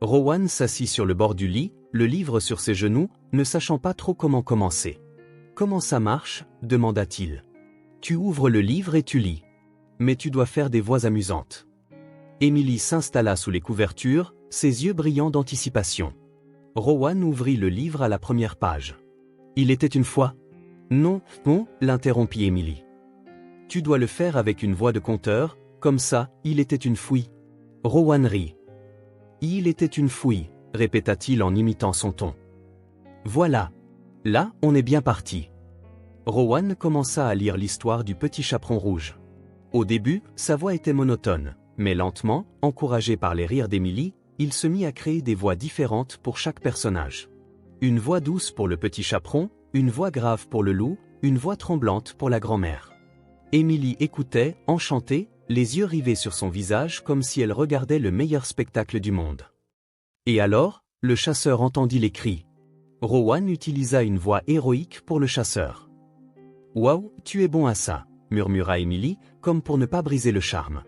Rowan s'assit sur le bord du lit, le livre sur ses genoux, ne sachant pas trop comment commencer. « Comment ça marche ?» demanda-t-il. « Tu ouvres le livre et tu lis. Mais tu dois faire des voix amusantes. » Emily s'installa sous les couvertures, ses yeux brillants d'anticipation. Rowan ouvrit le livre à la première page. « Il était une fois. »« Non, non, » l'interrompit Emily. « Tu dois le faire avec une voix de conteur, comme ça, il était une fouille. » Rowan rit. « Il était une fouille, » répéta-t-il en imitant son ton. « Voilà. Là, on est bien parti. » Rowan commença à lire l'histoire du petit chaperon rouge. Au début, sa voix était monotone, mais lentement, encouragé par les rires d'Emily, il se mit à créer des voix différentes pour chaque personnage. Une voix douce pour le petit chaperon, une voix grave pour le loup, une voix tremblante pour la grand-mère. Emily écoutait, enchantée, les yeux rivés sur son visage comme si elle regardait le meilleur spectacle du monde. Et alors, le chasseur entendit les cris. Rowan utilisa une voix héroïque pour le chasseur. « Waouh, tu es bon à ça !» murmura Emily, comme pour ne pas briser le charme.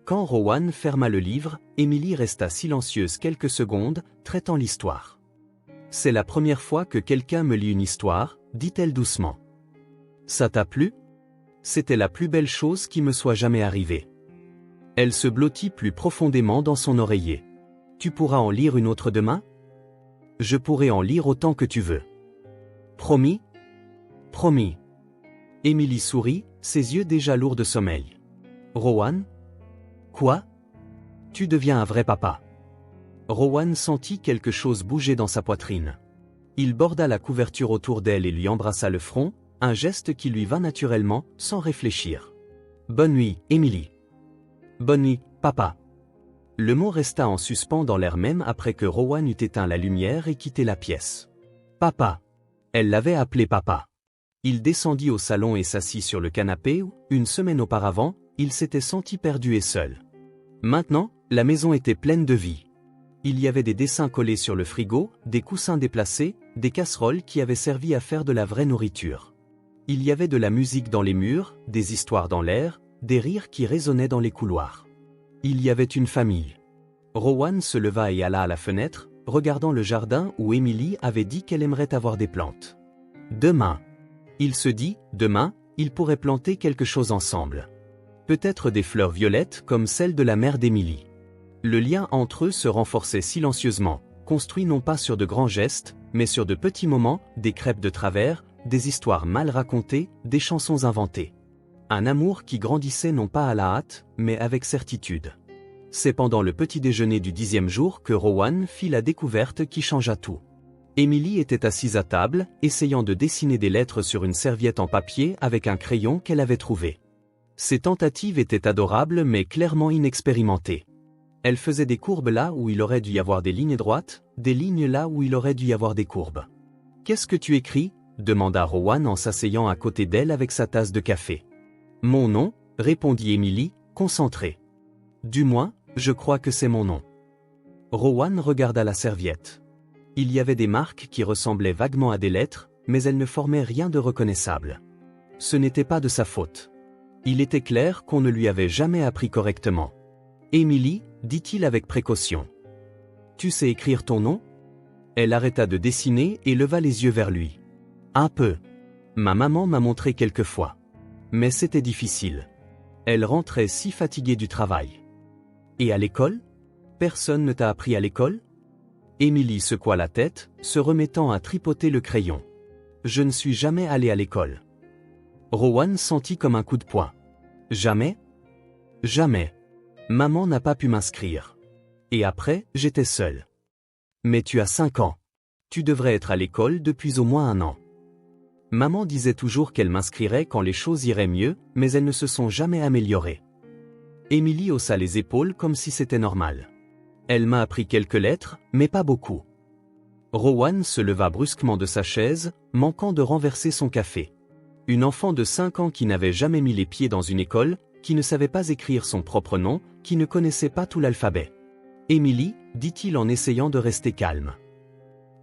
Quand Rowan ferma le livre, Emily resta silencieuse quelques secondes, traitant l'histoire. « C'est la première fois que quelqu'un me lit une histoire, » dit-elle doucement. « Ça t'a plu ? C'était la plus belle chose qui me soit jamais arrivée. » Elle se blottit plus profondément dans son oreiller. « Tu pourras en lire une autre demain ? » « Je pourrai en lire autant que tu veux. »« Promis ? » ?»« Promis. » Emily sourit, ses yeux déjà lourds de sommeil. « Rowan ? » ?»« Quoi ? » ?»« Tu deviens un vrai papa. » Rowan sentit quelque chose bouger dans sa poitrine. Il borda la couverture autour d'elle et lui embrassa le front, un geste qui lui vint naturellement, sans réfléchir. « Bonne nuit, Emily. »« Bonne nuit, papa. » Le mot resta en suspens dans l'air même après que Rowan eut éteint la lumière et quitté la pièce. « Papa. » Elle l'avait appelé papa. Il descendit au salon et s'assit sur le canapé où, une semaine auparavant, il s'était senti perdu et seul. Maintenant, la maison était pleine de vie. Il y avait des dessins collés sur le frigo, des coussins déplacés, des casseroles qui avaient servi à faire de la vraie nourriture. Il y avait de la musique dans les murs, des histoires dans l'air, des rires qui résonnaient dans les couloirs. Il y avait une famille. Rowan se leva et alla à la fenêtre, regardant le jardin où Emily avait dit qu'elle aimerait avoir des plantes. Demain. Il se dit, demain, ils pourraient planter quelque chose ensemble. Peut-être des fleurs violettes comme celles de la mère d'Emily. Le lien entre eux se renforçait silencieusement, construit non pas sur de grands gestes, mais sur de petits moments, des crêpes de travers, des histoires mal racontées, des chansons inventées. Un amour qui grandissait non pas à la hâte, mais avec certitude. C'est pendant le petit déjeuner du 10e jour que Rowan fit la découverte qui changea tout. Emily était assise à table, essayant de dessiner des lettres sur une serviette en papier avec un crayon qu'elle avait trouvé. Ses tentatives étaient adorables mais clairement inexpérimentées. Elle faisait des courbes là où il aurait dû y avoir des lignes droites, des lignes là où il aurait dû y avoir des courbes. « Qu'est-ce que tu écris ?» demanda Rowan en s'asseyant à côté d'elle avec sa tasse de café. « Mon nom » répondit Emily, concentrée. « Du moins, je crois que c'est mon nom. » Rowan regarda la serviette. Il y avait des marques qui ressemblaient vaguement à des lettres, mais elles ne formaient rien de reconnaissable. Ce n'était pas de sa faute. Il était clair qu'on ne lui avait jamais appris correctement. « Émilie, dit-il avec précaution. Tu sais écrire ton nom ?» Elle arrêta de dessiner et leva les yeux vers lui. « Un peu. Ma maman m'a montré quelquefois. Mais c'était difficile. Elle rentrait si fatiguée du travail. »« Et à l'école ? Personne ne t'a appris à l'école ?» Émilie secoua la tête, se remettant à tripoter le crayon. « Je ne suis jamais allée à l'école. » Rowan sentit comme un coup de poing. « Jamais ? » ?»« Jamais. Maman n'a pas pu m'inscrire. Et après, j'étais seule. »« Mais tu as 5 ans. Tu devrais être à l'école depuis au moins 1 an. » Maman disait toujours qu'elle m'inscrirait quand les choses iraient mieux, mais elles ne se sont jamais améliorées. Émilie haussa les épaules comme si c'était normal. Elle m'a appris quelques lettres, mais pas beaucoup. Rowan se leva brusquement de sa chaise, manquant de renverser son café. Une enfant de 5 ans qui n'avait jamais mis les pieds dans une école, qui ne savait pas écrire son propre nom, qui ne connaissait pas tout l'alphabet. « Émilie, dit-il en essayant de rester calme.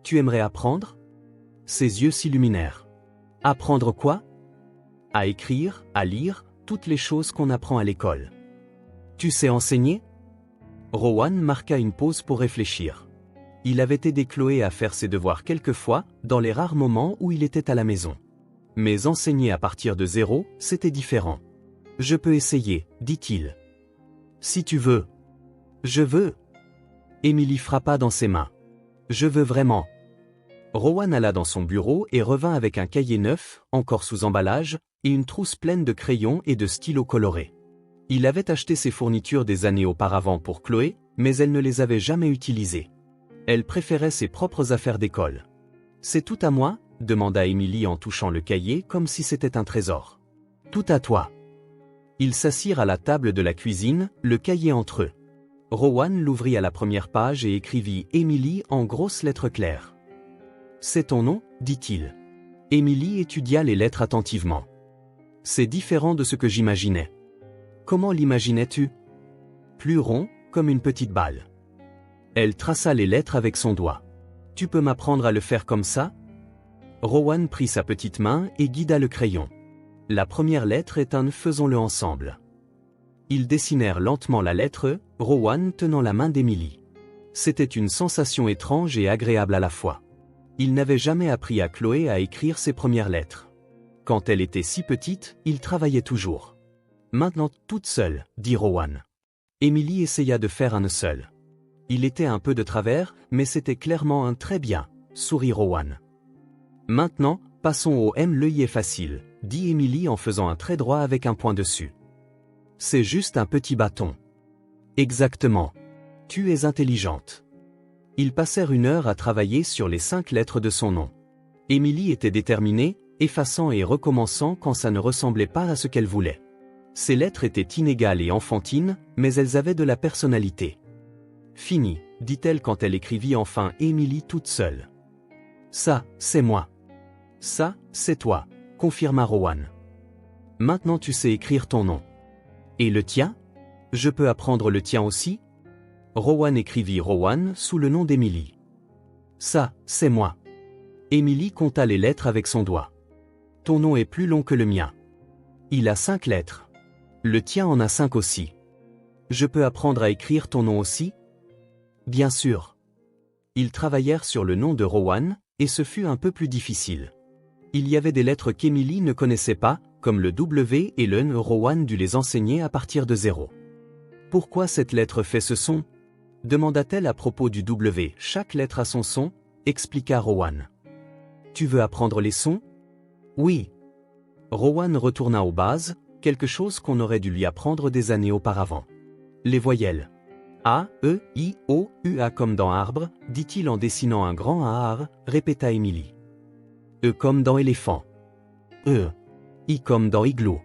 Tu aimerais apprendre ?» Ses yeux s'illuminèrent. « Apprendre quoi ? » ?»« À écrire, à lire, toutes les choses qu'on apprend à l'école. »« Tu sais enseigner ?» Rowan marqua une pause pour réfléchir. Il avait aidé Chloé à faire ses devoirs quelquefois, dans les rares moments où il était à la maison. Mais enseigner à partir de 0, c'était différent. « Je peux essayer, dit-il. Si tu veux. »« Je veux. » Émilie frappa dans ses mains. « Je veux vraiment. » Rowan alla dans son bureau et revint avec un cahier neuf, encore sous emballage, et une trousse pleine de crayons et de stylos colorés. Il avait acheté ces fournitures des années auparavant pour Chloé, mais elle ne les avait jamais utilisées. Elle préférait ses propres affaires d'école. « C'est tout à moi ?» demanda Émilie en touchant le cahier comme si c'était un trésor. « Tout à toi. » Ils s'assirent à la table de la cuisine, le cahier entre eux. Rowan l'ouvrit à la première page et écrivit « Émilie » en grosses lettres claires. « C'est ton nom ?» dit-il. Émilie étudia les lettres attentivement. « C'est différent de ce que j'imaginais. » « Comment l'imaginais-tu ? » ?»« Plus rond, comme une petite balle. » Elle traça les lettres avec son doigt. « Tu peux m'apprendre à le faire comme ça ?» Rowan prit sa petite main et guida le crayon. La première lettre est un « faisons-le ensemble ». Ils dessinèrent lentement la lettre E, Rowan tenant la main d'Émilie. C'était une sensation étrange et agréable à la fois. Il n'avait jamais appris à Chloé à écrire ses premières lettres. Quand elle était si petite, il travaillait toujours. Maintenant toute seule, dit Rowan. Émilie essaya de faire un seul. Il était un peu de travers, mais c'était clairement un très bien, sourit Rowan. Maintenant, passons au M. L'œil est facile, dit Émilie en faisant un trait droit avec un point dessus. C'est juste un petit bâton. Exactement. Tu es intelligente. Ils passèrent 1 heure à travailler sur les 5 lettres de son nom. Émilie était déterminée, effaçant et recommençant quand ça ne ressemblait pas à ce qu'elle voulait. Ces lettres étaient inégales et enfantines, mais elles avaient de la personnalité. Fini, dit-elle quand elle écrivit enfin Émilie toute seule. Ça, c'est moi. Ça, c'est toi, confirma Rowan. Maintenant tu sais écrire ton nom. Et le tien ? Je peux apprendre le tien aussi ? Rowan écrivit Rowan sous le nom d'Émilie. Ça, c'est moi. Émilie compta les lettres avec son doigt. Ton nom est plus long que le mien. Il a 5 lettres. Le tien en a 5 aussi. Je peux apprendre à écrire ton nom aussi ? Bien sûr. Ils travaillèrent sur le nom de Rowan, et ce fut un peu plus difficile. Il y avait des lettres qu'Émilie ne connaissait pas, comme le W et le N. Rowan dut les enseigner à partir de 0. Pourquoi cette lettre fait ce son ? Demanda-t-elle à propos du W. Chaque lettre a son son, expliqua Rowan. Tu veux apprendre les sons ? Oui. Rowan retourna aux bases, quelque chose qu'on aurait dû lui apprendre des années auparavant. Les voyelles. A, E, I, O, U, A comme dans arbre, dit-il en dessinant un grand A, répéta Émilie. E comme dans éléphant. E. I comme dans igloo.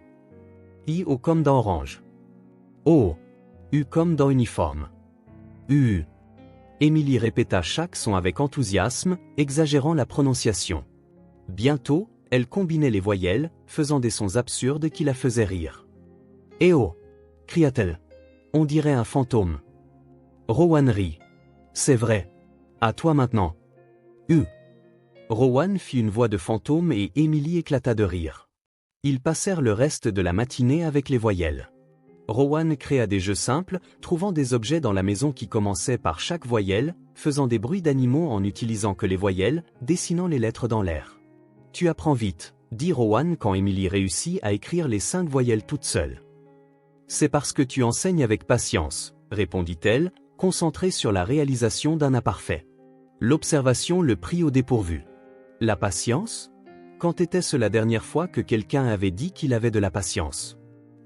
I, O comme dans orange. O. U comme dans uniforme. U. Émilie répéta chaque son avec enthousiasme, exagérant la prononciation. Bientôt, elle combinait les voyelles, faisant des sons absurdes qui la faisaient rire. « Eh oh » cria-t-elle. « On dirait un fantôme. » Rowan rit. « C'est vrai. À toi maintenant. Rowan fit une voix de fantôme et Emily éclata de rire. Ils passèrent le reste de la matinée avec les voyelles. Rowan créa des jeux simples, trouvant des objets dans la maison qui commençaient par chaque voyelle, faisant des bruits d'animaux en n'utilisant que les voyelles, dessinant les lettres dans l'air. Tu apprends vite, dit Rowan quand Emily réussit à écrire les 5 voyelles toute seule. C'est parce que tu enseignes avec patience, répondit-elle, concentrée sur la réalisation d'un imparfait. L'observation le prit au dépourvu. La patience? Quand était-ce la dernière fois que quelqu'un avait dit qu'il avait de la patience?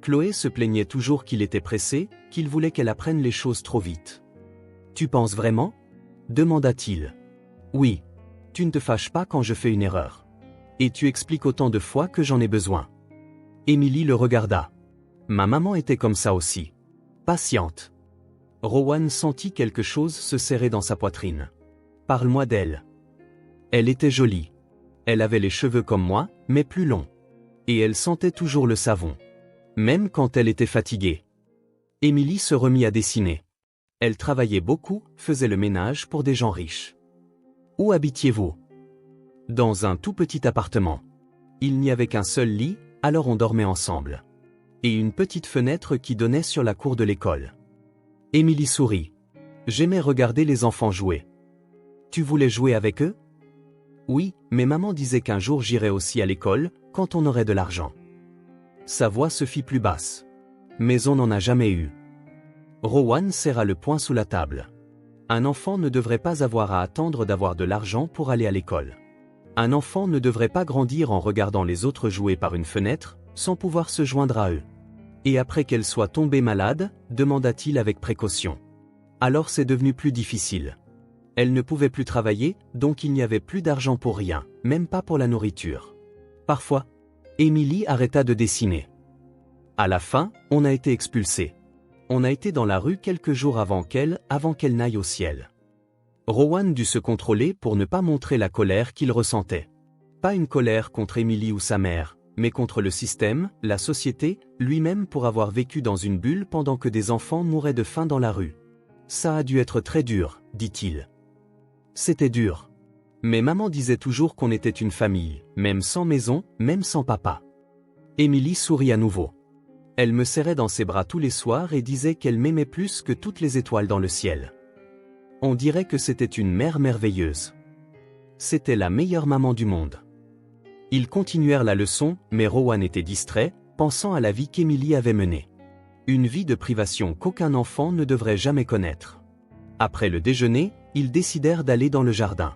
Chloé se plaignait toujours qu'il était pressé, qu'il voulait qu'elle apprenne les choses trop vite. Tu penses vraiment? Demanda-t-il. Oui. Tu ne te fâches pas quand je fais une erreur. Et tu expliques autant de fois que j'en ai besoin. Emily le regarda. Ma maman était comme ça aussi. Patiente. Rowan sentit quelque chose se serrer dans sa poitrine. Parle-moi d'elle. Elle était jolie. Elle avait les cheveux comme moi, mais plus longs. Et elle sentait toujours le savon. Même quand elle était fatiguée. Emily se remit à dessiner. Elle travaillait beaucoup, faisait le ménage pour des gens riches. Où habitiez-vous? Dans un tout petit appartement. Il n'y avait qu'un seul lit, alors on dormait ensemble. Et une petite fenêtre qui donnait sur la cour de l'école. Emily sourit. J'aimais regarder les enfants jouer. Tu voulais jouer avec eux? Oui, mais maman disait qu'un jour j'irais aussi à l'école, quand on aurait de l'argent. Sa voix se fit plus basse. Mais on n'en a jamais eu. Rowan serra le poing sous la table. Un enfant ne devrait pas avoir à attendre d'avoir de l'argent pour aller à l'école. Un enfant ne devrait pas grandir en regardant les autres jouer par une fenêtre, sans pouvoir se joindre à eux. Et après qu'elle soit tombée malade, demanda-t-il avec précaution. Alors c'est devenu plus difficile. Elle ne pouvait plus travailler, donc il n'y avait plus d'argent pour rien, même pas pour la nourriture. Parfois, Emily arrêta de dessiner. À la fin, on a été expulsés. On a été dans la rue quelques jours avant qu'elle n'aille au ciel. Rowan dut se contrôler pour ne pas montrer la colère qu'il ressentait. Pas une colère contre Emily ou sa mère, mais contre le système, la société, lui-même pour avoir vécu dans une bulle pendant que des enfants mouraient de faim dans la rue. Ça a dû être très dur, dit-il. C'était dur. Mais maman disait toujours qu'on était une famille, même sans maison, même sans papa. Emily sourit à nouveau. Elle me serrait dans ses bras tous les soirs et disait qu'elle m'aimait plus que toutes les étoiles dans le ciel. On dirait que c'était une mère merveilleuse. C'était la meilleure maman du monde. Ils continuèrent la leçon, mais Rowan était distrait, pensant à la vie qu'Emily avait menée. Une vie de privation qu'aucun enfant ne devrait jamais connaître. Après le déjeuner, ils décidèrent d'aller dans le jardin.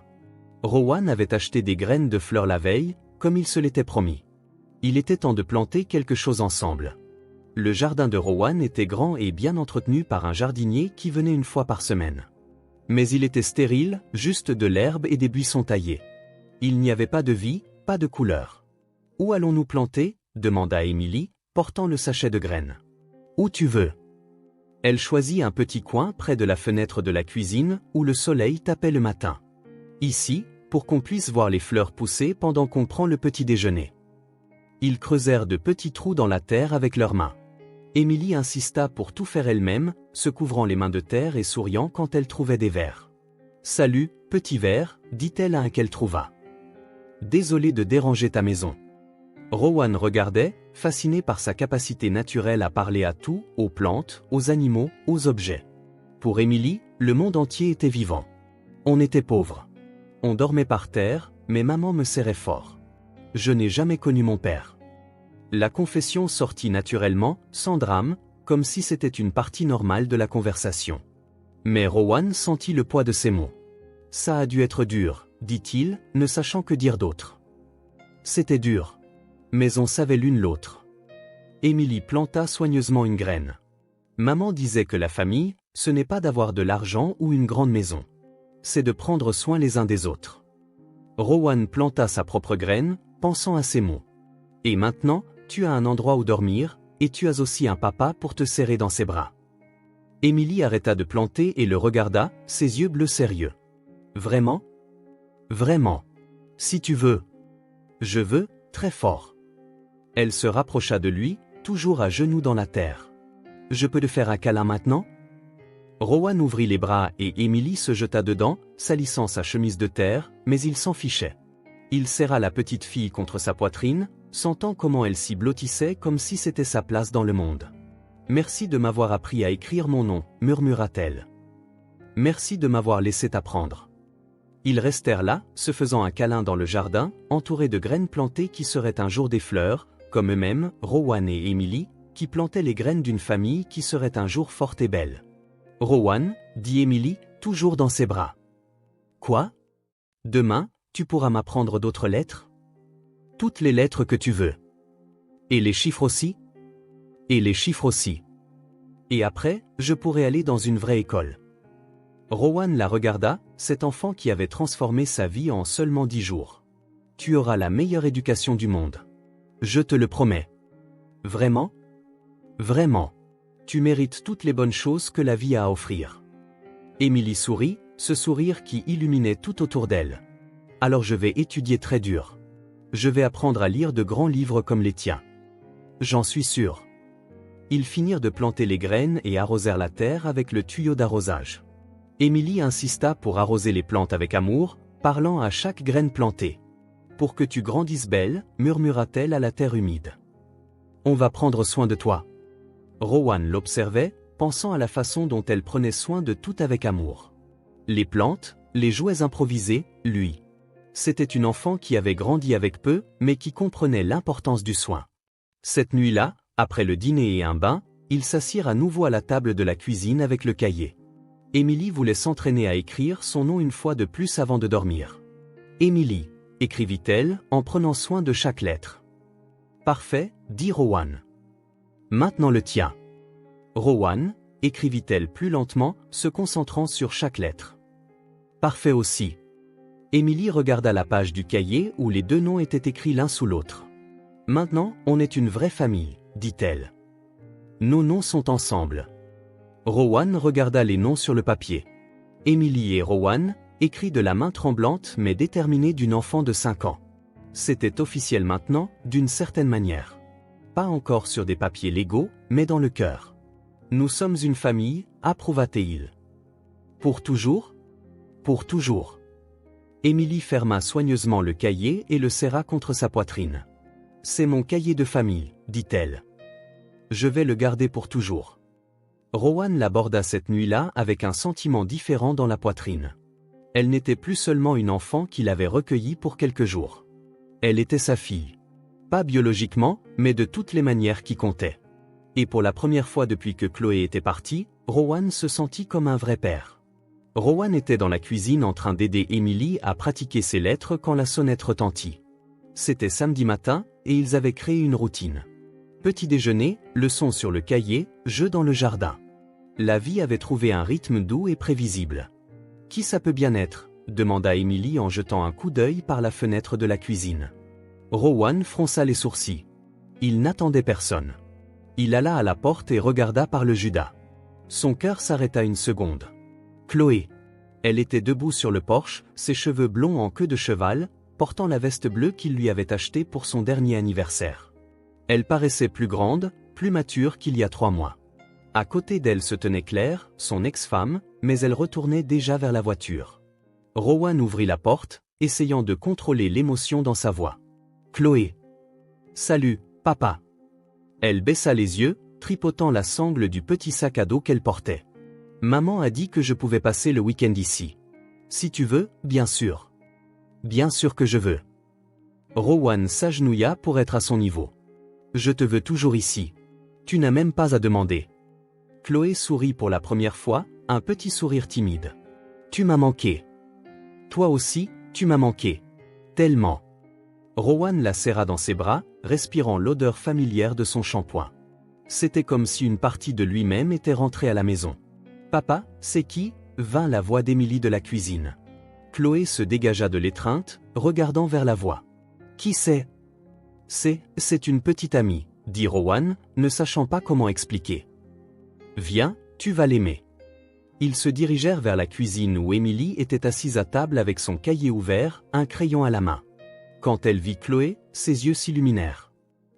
Rowan avait acheté des graines de fleurs la veille, comme il se l'était promis. Il était temps de planter quelque chose ensemble. Le jardin de Rowan était grand et bien entretenu par un jardinier qui venait une fois par semaine. Mais il était stérile, juste de l'herbe et des buissons taillés. Il n'y avait pas de vie, pas de couleur. « Où allons-nous planter ?» demanda Emily, portant le sachet de graines. « Où tu veux. » Elle choisit un petit coin près de la fenêtre de la cuisine, où le soleil tapait le matin. « Ici, pour qu'on puisse voir les fleurs pousser pendant qu'on prend le petit déjeuner. » Ils creusèrent de petits trous dans la terre avec leurs mains. Emily insista pour tout faire elle-même, se couvrant les mains de terre et souriant quand elle trouvait des vers. « Salut, petit ver, dit-elle à un qu'elle trouva. Désolé de déranger ta maison. » Rowan regardait, fasciné par sa capacité naturelle à parler à tout, aux plantes, aux animaux, aux objets. Pour Emily, le monde entier était vivant. On était pauvres. On dormait par terre, mais maman me serrait fort. Je n'ai jamais connu mon père. La confession sortit naturellement, sans drame, comme si c'était une partie normale de la conversation. Mais Rowan sentit le poids de ses mots. Ça a dû être dur, dit-il, ne sachant que dire d'autre. C'était dur. Mais on savait l'une l'autre. Emily planta soigneusement une graine. Maman disait que la famille, ce n'est pas d'avoir de l'argent ou une grande maison. C'est de prendre soin les uns des autres. Rowan planta sa propre graine, pensant à ces mots. Et maintenant, tu as un endroit où dormir, et tu as aussi un papa pour te serrer dans ses bras. Emily arrêta de planter et le regarda, ses yeux bleus sérieux. Vraiment? Vraiment. Si tu veux. Je veux, très fort. Elle se rapprocha de lui, toujours à genoux dans la terre. Je peux te faire un câlin maintenant? Rowan ouvrit les bras et Emily se jeta dedans, salissant sa chemise de terre, mais il s'en fichait. Il serra la petite fille contre sa poitrine, sentant comment elle s'y blottissait comme si c'était sa place dans le monde. « Merci de m'avoir appris à écrire mon nom, murmura-t-elle. Merci de m'avoir laissé t'apprendre. » Ils restèrent là, se faisant un câlin dans le jardin, entourés de graines plantées qui seraient un jour des fleurs, comme eux-mêmes, Rowan et Emily, qui plantaient les graines d'une famille qui serait un jour forte et belle. « Rowan, » dit Emily, toujours dans ses bras. « Quoi ? Demain, tu pourras m'apprendre d'autres lettres ? Toutes les lettres que tu veux. Et les chiffres aussi ? Et les chiffres aussi. Et après, je pourrai aller dans une vraie école. » Rowan la regarda, cet enfant qui avait transformé sa vie en seulement 10 jours. « Tu auras la meilleure éducation du monde. Je te le promets. » « Vraiment ? Vraiment. Tu mérites toutes les bonnes choses que la vie a à offrir. » Emily sourit, ce sourire qui illuminait tout autour d'elle. « Alors je vais étudier très dur. Je vais apprendre à lire de grands livres comme les tiens. J'en suis sûr. » Ils finirent de planter les graines et arrosèrent la terre avec le tuyau d'arrosage. Emily insista pour arroser les plantes avec amour, parlant à chaque graine plantée. « Pour que tu grandisses belle, » murmura-t-elle à la terre humide. « On va prendre soin de toi. » Rowan l'observait, pensant à la façon dont elle prenait soin de tout avec amour. Les plantes, les jouets improvisés, lui. C'était une enfant qui avait grandi avec peu, mais qui comprenait l'importance du soin. Cette nuit-là, après le dîner et un bain, ils s'assirent à nouveau à la table de la cuisine avec le cahier. Emily voulait s'entraîner à écrire son nom une fois de plus avant de dormir. « Emily », écrivit-elle, en prenant soin de chaque lettre. « Parfait, » dit Rowan. « Maintenant le tien. » Rowan, écrivit-elle plus lentement, se concentrant sur chaque lettre. « Parfait aussi. » Emily regarda la page du cahier où les deux noms étaient écrits l'un sous l'autre. « Maintenant, on est une vraie famille, » dit-elle. « Nos noms sont ensemble. » Rowan regarda les noms sur le papier. Emily et Rowan, écrits de la main tremblante mais déterminée d'une enfant de 5 ans. C'était officiel maintenant, d'une certaine manière. Pas encore sur des papiers légaux, mais dans le cœur. « Nous sommes une famille, » approuva-t-il. « Pour toujours ? Pour toujours. » Emily ferma soigneusement le cahier et le serra contre sa poitrine. « C'est mon cahier de famille, » dit-elle. « Je vais le garder pour toujours. » Rowan l'aborda cette nuit-là avec un sentiment différent dans la poitrine. Elle n'était plus seulement une enfant qu'il avait recueillie pour quelques jours. Elle était sa fille. Pas biologiquement, mais de toutes les manières qui comptaient. Et pour la première fois depuis que Chloé était partie, Rowan se sentit comme un vrai père. Rowan était dans la cuisine en train d'aider Emily à pratiquer ses lettres quand la sonnette retentit. C'était samedi matin, et ils avaient créé une routine. Petit déjeuner, leçon sur le cahier, jeu dans le jardin. La vie avait trouvé un rythme doux et prévisible. « Qui ça peut bien être ?» demanda Emily en jetant un coup d'œil par la fenêtre de la cuisine. Rowan fronça les sourcils. Il n'attendait personne. Il alla à la porte et regarda par le judas. Son cœur s'arrêta une seconde. Chloé. Elle était debout sur le porche, ses cheveux blonds en queue de cheval, portant la veste bleue qu'il lui avait achetée pour son dernier anniversaire. Elle paraissait plus grande, plus mature qu'il y a 3 mois. À côté d'elle se tenait Claire, son ex-femme, mais elle retournait déjà vers la voiture. Rowan ouvrit la porte, essayant de contrôler l'émotion dans sa voix. Chloé. Salut, papa. Elle baissa les yeux, tripotant la sangle du petit sac à dos qu'elle portait. Maman a dit que je pouvais passer le week-end ici. Si tu veux, bien sûr. Bien sûr que je veux. Rowan s'agenouilla pour être à son niveau. Je te veux toujours ici. Tu n'as même pas à demander. Chloé sourit pour la première fois, un petit sourire timide. Tu m'as manqué. Toi aussi, tu m'as manqué. Tellement. Rowan la serra dans ses bras, respirant l'odeur familière de son shampoing. C'était comme si une partie de lui-même était rentrée à la maison. Papa, c'est qui ? Vint la voix d'Emily de la cuisine. Chloé se dégagea de l'étreinte, regardant vers la voix. Qui c'est ? C'est une petite amie, dit Rowan, ne sachant pas comment expliquer. Viens, tu vas l'aimer. Ils se dirigèrent vers la cuisine où Emily était assise à table avec son cahier ouvert, un crayon à la main. Quand elle vit Chloé, ses yeux s'illuminèrent.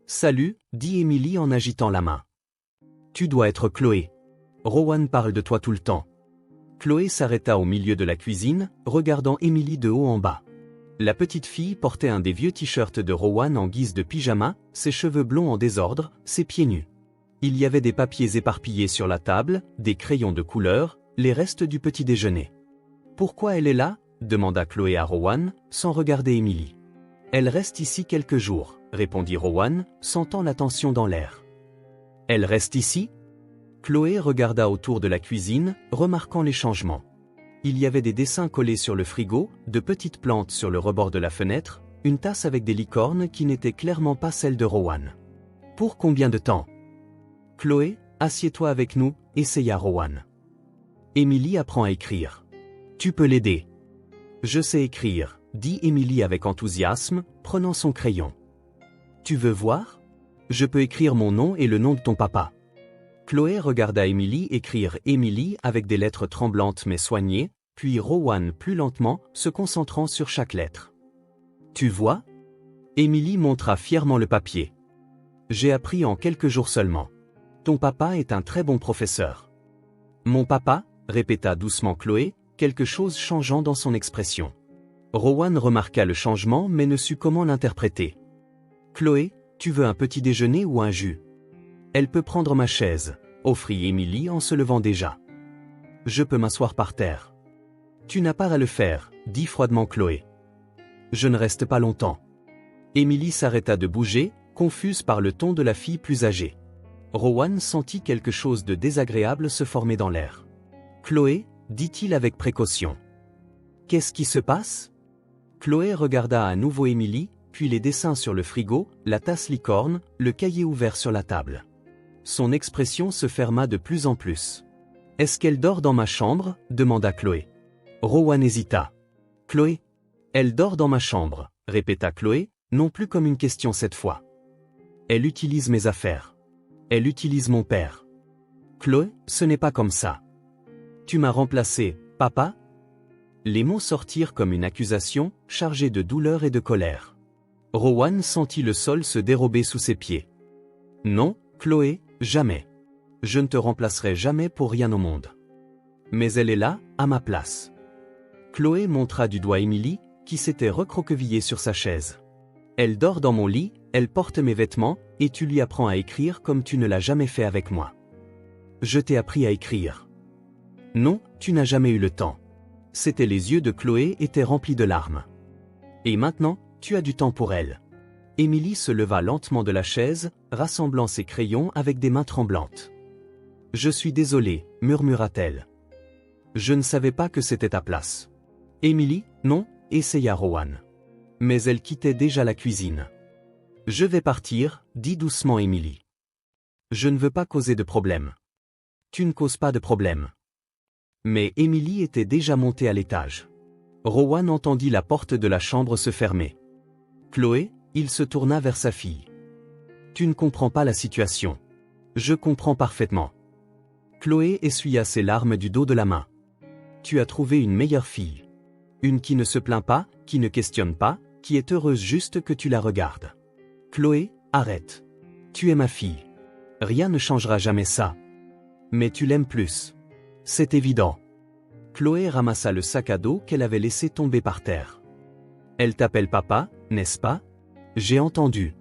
Salut, dit Emily en agitant la main. Tu dois être Chloé. Rowan parle de toi tout le temps. Chloé s'arrêta au milieu de la cuisine, regardant Emily de haut en bas. La petite fille portait un des vieux t-shirts de Rowan en guise de pyjama, ses cheveux blonds en désordre, ses pieds nus. Il y avait des papiers éparpillés sur la table, des crayons de couleur, les restes du petit déjeuner. « Pourquoi elle est là ?» demanda Chloé à Rowan, sans regarder Emily. « Elle reste ici quelques jours, » répondit Rowan, sentant la tension dans l'air. « Elle reste ici ?» Chloé regarda autour de la cuisine, remarquant les changements. Il y avait des dessins collés sur le frigo, de petites plantes sur le rebord de la fenêtre, une tasse avec des licornes qui n'était clairement pas celle de Rowan. « Pour combien de temps ?»« Chloé, assieds-toi avec nous », essaya Rowan. « Emily apprend à écrire. Tu peux l'aider. »« Je sais écrire, » dit Emily avec enthousiasme, prenant son crayon. « Tu veux voir ? Je peux écrire mon nom et le nom de ton papa. » Chloé regarda Emily écrire Emily avec des lettres tremblantes mais soignées, puis Rowan plus lentement, se concentrant sur chaque lettre. « Tu vois ?» Emily montra fièrement le papier. « J'ai appris en quelques jours seulement. Ton papa est un très bon professeur. »« Mon papa ?» répéta doucement Chloé, quelque chose changeant dans son expression. Rowan remarqua le changement mais ne sut comment l'interpréter. « Chloé, tu veux un petit déjeuner ou un jus ? » « Elle peut prendre ma chaise, » offrit Emily en se levant déjà. « Je peux m'asseoir par terre. »« Tu n'as pas à le faire, » dit froidement Chloé. « Je ne reste pas longtemps. » Emily s'arrêta de bouger, confuse par le ton de la fille plus âgée. Rowan sentit quelque chose de désagréable se former dans l'air. « Chloé, » dit-il avec précaution. « Qu'est-ce qui se passe ?» Chloé regarda à nouveau Emily, puis les dessins sur le frigo, la tasse licorne, le cahier ouvert sur la table. Son expression se ferma de plus en plus. « Est-ce qu'elle dort dans ma chambre ?» demanda Chloé. Rowan hésita. « Chloé ? Elle dort dans ma chambre, » répéta Chloé, non plus comme une question cette fois. « Elle utilise mes affaires. Elle utilise mon père. »« Chloé, ce n'est pas comme ça. »« Tu m'as remplacé, papa ?» Les mots sortirent comme une accusation, chargée de douleur et de colère. Rowan sentit le sol se dérober sous ses pieds. « Non, Chloé, jamais. Je ne te remplacerai jamais pour rien au monde. Mais elle est là, à ma place. » Chloé montra du doigt Emily, qui s'était recroquevillée sur sa chaise. « Elle dort dans mon lit, elle porte mes vêtements, et tu lui apprends à écrire comme tu ne l'as jamais fait avec moi. Je t'ai appris à écrire. » « Non, tu n'as jamais eu le temps. » C'était les yeux de Chloé étaient remplis de larmes. « Et maintenant, tu as du temps pour elle. » Emily se leva lentement de la chaise, rassemblant ses crayons avec des mains tremblantes. « Je suis désolée, » murmura-t-elle. « Je ne savais pas que c'était ta place. »« Emily, non » essaya Rowan. Mais elle quittait déjà la cuisine. « Je vais partir » dit doucement Emily. « Je ne veux pas causer de problème. »« Tu ne causes pas de problème. » Mais Emily était déjà montée à l'étage. Rowan entendit la porte de la chambre se fermer. « Chloé ?» Il se tourna vers sa fille. « Tu ne comprends pas la situation. Je comprends parfaitement. » Chloé essuya ses larmes du dos de la main. « Tu as trouvé une meilleure fille. Une qui ne se plaint pas, qui ne questionne pas, qui est heureuse juste que tu la regardes. Chloé, arrête. Tu es ma fille. Rien ne changera jamais ça. Mais tu l'aimes plus. C'est évident. » Chloé ramassa le sac à dos qu'elle avait laissé tomber par terre. « Elle t'appelle papa, n'est-ce pas ? » J'ai entendu.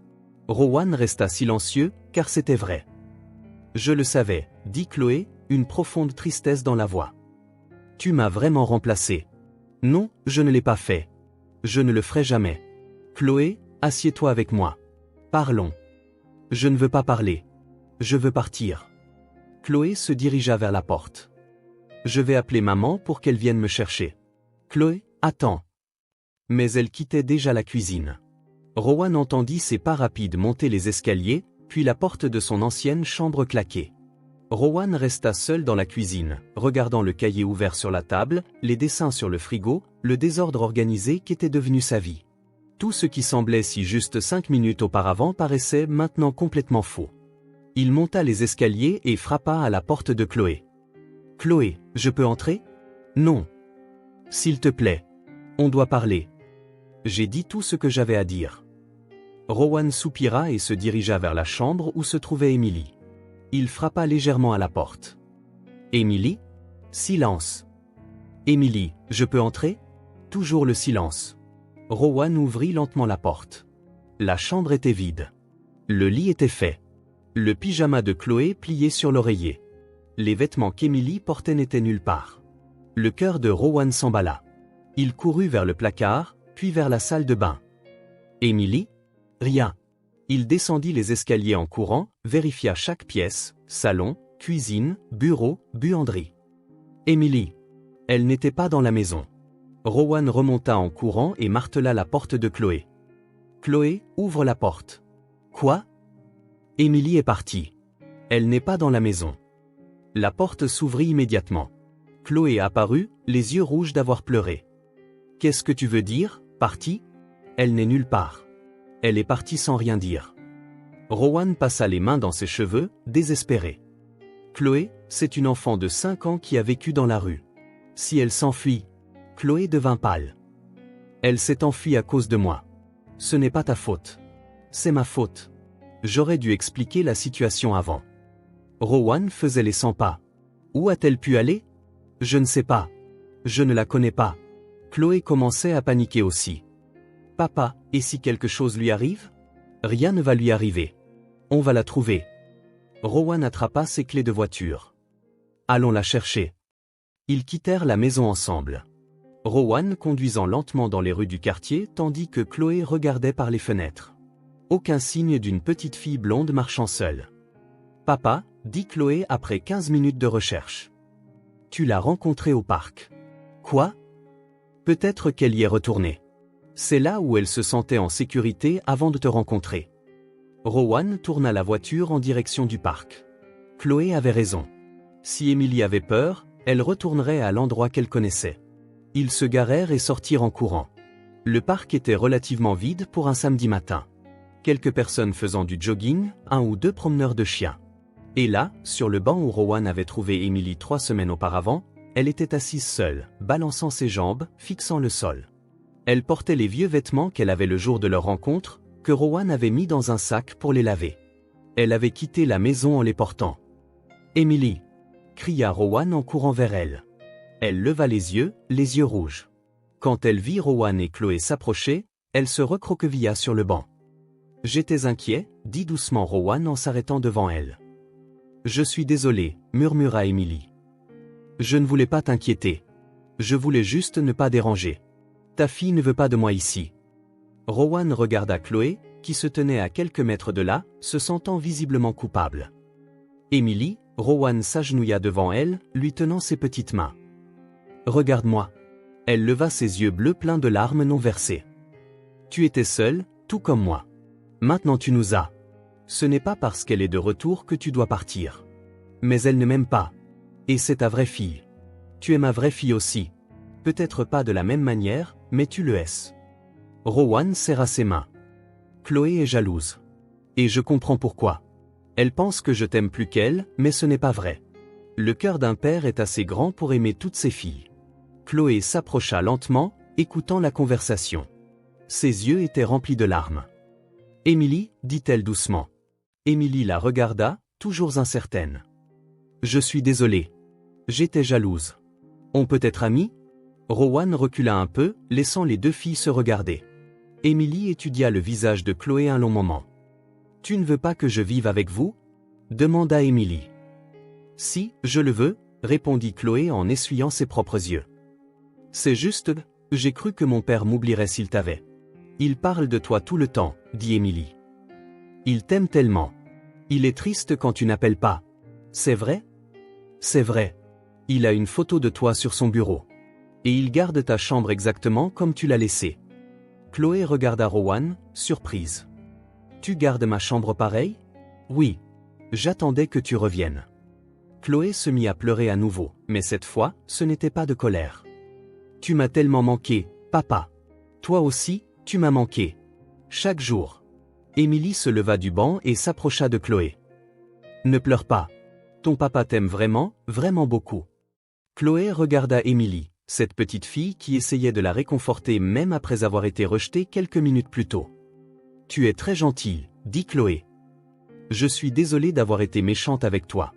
Rowan resta silencieux, car c'était vrai. « Je le savais, » dit Chloé, une profonde tristesse dans la voix. « Tu m'as vraiment remplacé. »« Non, je ne l'ai pas fait. Je ne le ferai jamais. »« Chloé, assieds-toi avec moi. Parlons. »« Je ne veux pas parler. Je veux partir. » Chloé se dirigea vers la porte. « Je vais appeler maman pour qu'elle vienne me chercher. »« Chloé, attends. » Mais elle quittait déjà la cuisine. Rowan entendit ses pas rapides monter les escaliers, puis la porte de son ancienne chambre claquer. Rowan resta seul dans la cuisine, regardant le cahier ouvert sur la table, les dessins sur le frigo, le désordre organisé qu'était devenu sa vie. Tout ce qui semblait si juste 5 minutes auparavant paraissait maintenant complètement faux. Il monta les escaliers et frappa à la porte de Chloé. « Chloé, je peux entrer ? » ?»« Non. »« S'il te plaît. On doit parler. » J'ai dit tout ce que j'avais à dire. Rowan soupira et se dirigea vers la chambre où se trouvait Emily. Il frappa légèrement à la porte. « Emily ? » « Silence. Émilie, je peux entrer? Toujours le silence. Rowan ouvrit lentement la porte. La chambre était vide. Le lit était fait. Le pyjama de Chloé plié sur l'oreiller. Les vêtements qu'Émilie portait n'étaient nulle part. Le cœur de Rowan s'emballa. Il courut vers le placard, puis vers la salle de bain. Émilie? Rien. Il descendit les escaliers en courant, vérifia chaque pièce, salon, cuisine, bureau, buanderie. Émilie. Elle n'était pas dans la maison. Rowan remonta en courant et martela la porte de Chloé. Chloé, ouvre la porte. Quoi? Émilie est partie. Elle n'est pas dans la maison. La porte s'ouvrit immédiatement. Chloé apparut, les yeux rouges d'avoir pleuré. Qu'est-ce que tu veux dire, partie? Elle n'est nulle part. Elle est partie sans rien dire. Rowan passa les mains dans ses cheveux, désespéré. Chloé, c'est une enfant de 5 ans qui a vécu dans la rue. Si elle s'enfuit, Chloé devint pâle. Elle s'est enfuie à cause de moi. Ce n'est pas ta faute. C'est ma faute. J'aurais dû expliquer la situation avant. Rowan faisait les 100 pas. Où a-t-elle pu aller? Je ne sais pas. Je ne la connais pas. Chloé commençait à paniquer aussi. Papa, et si quelque chose lui arrive? Rien ne va lui arriver. On va la trouver. Rowan attrapa ses clés de voiture. Allons la chercher. Ils quittèrent la maison ensemble. Rowan conduisant lentement dans les rues du quartier tandis que Chloé regardait par les fenêtres. Aucun signe d'une petite fille blonde marchant seule. Papa, dit Chloé après 15 minutes de recherche. Tu l'as rencontrée au parc. Quoi? Peut-être qu'elle y est retournée. C'est là où elle se sentait en sécurité avant de te rencontrer. Rowan tourna la voiture en direction du parc. Chloé avait raison. Si Émilie avait peur, elle retournerait à l'endroit qu'elle connaissait. Ils se garèrent et sortirent en courant. Le parc était relativement vide pour un samedi matin. Quelques personnes faisant du jogging, 1 ou 2 promeneurs de chiens. Et là, sur le banc où Rowan avait trouvé Émilie 3 semaines auparavant, elle était assise seule, balançant ses jambes, fixant le sol. Elle portait les vieux vêtements qu'elle avait le jour de leur rencontre, que Rowan avait mis dans un sac pour les laver. Elle avait quitté la maison en les portant. Émilie! Cria Rowan en courant vers elle. Elle leva les yeux rouges. Quand elle vit Rowan et Chloé s'approcher, elle se recroquevilla sur le banc. J'étais inquiet, dit doucement Rowan en s'arrêtant devant elle. Je suis désolé, murmura Émilie. Je ne voulais pas t'inquiéter. Je voulais juste ne pas déranger. Ta fille ne veut pas de moi ici. Rowan regarda Chloé, qui se tenait à quelques mètres de là, se sentant visiblement coupable. Émilie, Rowan s'agenouilla devant elle, lui tenant ses petites mains. Regarde-moi. Elle leva ses yeux bleus pleins de larmes non versées. Tu étais seule, tout comme moi. Maintenant tu nous as. Ce n'est pas parce qu'elle est de retour que tu dois partir. Mais elle ne m'aime pas. Et c'est ta vraie fille. Tu es ma vraie fille aussi. Peut-être pas de la même manière, mais tu le es. Rowan serra ses mains. Chloé est jalouse. Et je comprends pourquoi. Elle pense que je t'aime plus qu'elle, mais ce n'est pas vrai. Le cœur d'un père est assez grand pour aimer toutes ses filles. Chloé s'approcha lentement, écoutant la conversation. Ses yeux étaient remplis de larmes. Émilie, dit-elle doucement. Émilie la regarda, toujours incertaine. Je suis désolée. J'étais jalouse. On peut être amis? Rowan recula un peu, laissant les 2 filles se regarder. Émilie étudia le visage de Chloé un long moment. Tu ne veux pas que je vive avec vous? Demanda Émilie. Si, je le veux, répondit Chloé en essuyant ses propres yeux. C'est juste, j'ai cru que mon père m'oublierait s'il t'avait. Il parle de toi tout le temps, dit Émilie. Il t'aime tellement. Il est triste quand tu n'appelles pas. C'est vrai? C'est vrai. Il a une photo de toi sur son bureau. Et il garde ta chambre exactement comme tu l'as laissée. Chloé regarda Rowan, surprise. Tu gardes ma chambre pareille? Oui. J'attendais que tu reviennes. Chloé se mit à pleurer à nouveau, mais cette fois, ce n'était pas de colère. Tu m'as tellement manqué, papa. Toi aussi, tu m'as manqué. Chaque jour. Émilie se leva du banc et s'approcha de Chloé. Ne pleure pas. Ton papa t'aime vraiment, vraiment beaucoup. Chloé regarda Émilie, cette petite fille qui essayait de la réconforter même après avoir été rejetée quelques minutes plus tôt. Tu es très gentille, dit Chloé. Je suis désolée d'avoir été méchante avec toi.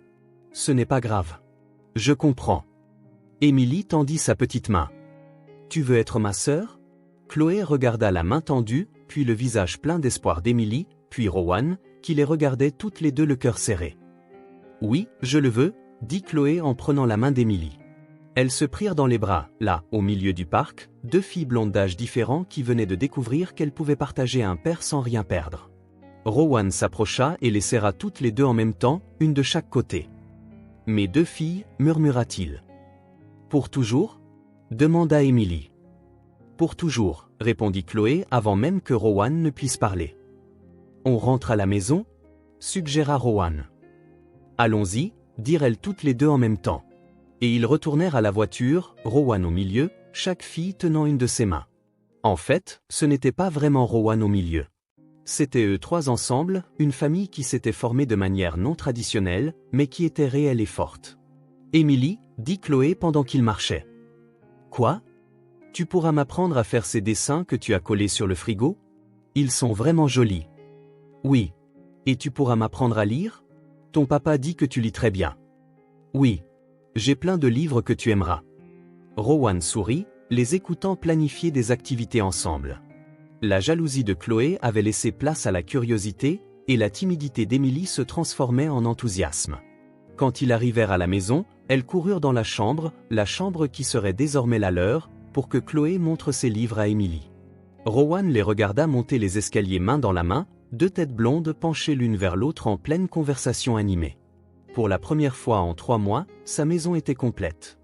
Ce n'est pas grave. Je comprends. Émilie tendit sa petite main. Tu veux être ma sœur? Chloé regarda la main tendue, puis le visage plein d'espoir d'Émilie, puis Rowan, qui les regardait toutes les deux le cœur serré. Oui, je le veux, dit Chloé en prenant la main d'Émilie. Elles se prirent dans les bras, là, au milieu du parc, deux filles blondes d'âge différents qui venaient de découvrir qu'elles pouvaient partager un père sans rien perdre. Rowan s'approcha et les serra toutes les deux en même temps, une de chaque côté. « Mes deux filles, murmura-t-il. Pour toujours? Demanda Émilie. Pour toujours, répondit Chloé avant même que Rowan ne puisse parler. On rentre à la maison? Suggéra Rowan. Allons-y, dirent-elles toutes les deux en même temps. Et ils retournèrent à la voiture, Rowan au milieu, chaque fille tenant une de ses mains. En fait, ce n'était pas vraiment Rowan au milieu. C'étaient eux trois ensemble, une famille qui s'était formée de manière non traditionnelle, mais qui était réelle et forte. Émilie, dit Chloé pendant qu'ils marchaient. Quoi? Tu pourras m'apprendre à faire ces dessins que tu as collés sur le frigo? Ils sont vraiment jolis. Oui. Et tu pourras m'apprendre à lire? Ton papa dit que tu lis très bien. Oui. J'ai plein de livres que tu aimeras. Rowan sourit, les écoutant planifier des activités ensemble. La jalousie de Chloé avait laissé place à la curiosité, et la timidité d'Émilie se transformait en enthousiasme. Quand ils arrivèrent à la maison, elles coururent dans la chambre qui serait désormais la leur, pour que Chloé montre ses livres à Émilie. Rowan les regarda monter les escaliers main dans la main, deux têtes blondes penchées l'une vers l'autre en pleine conversation animée. Pour la première fois en 3 mois, sa maison était complète.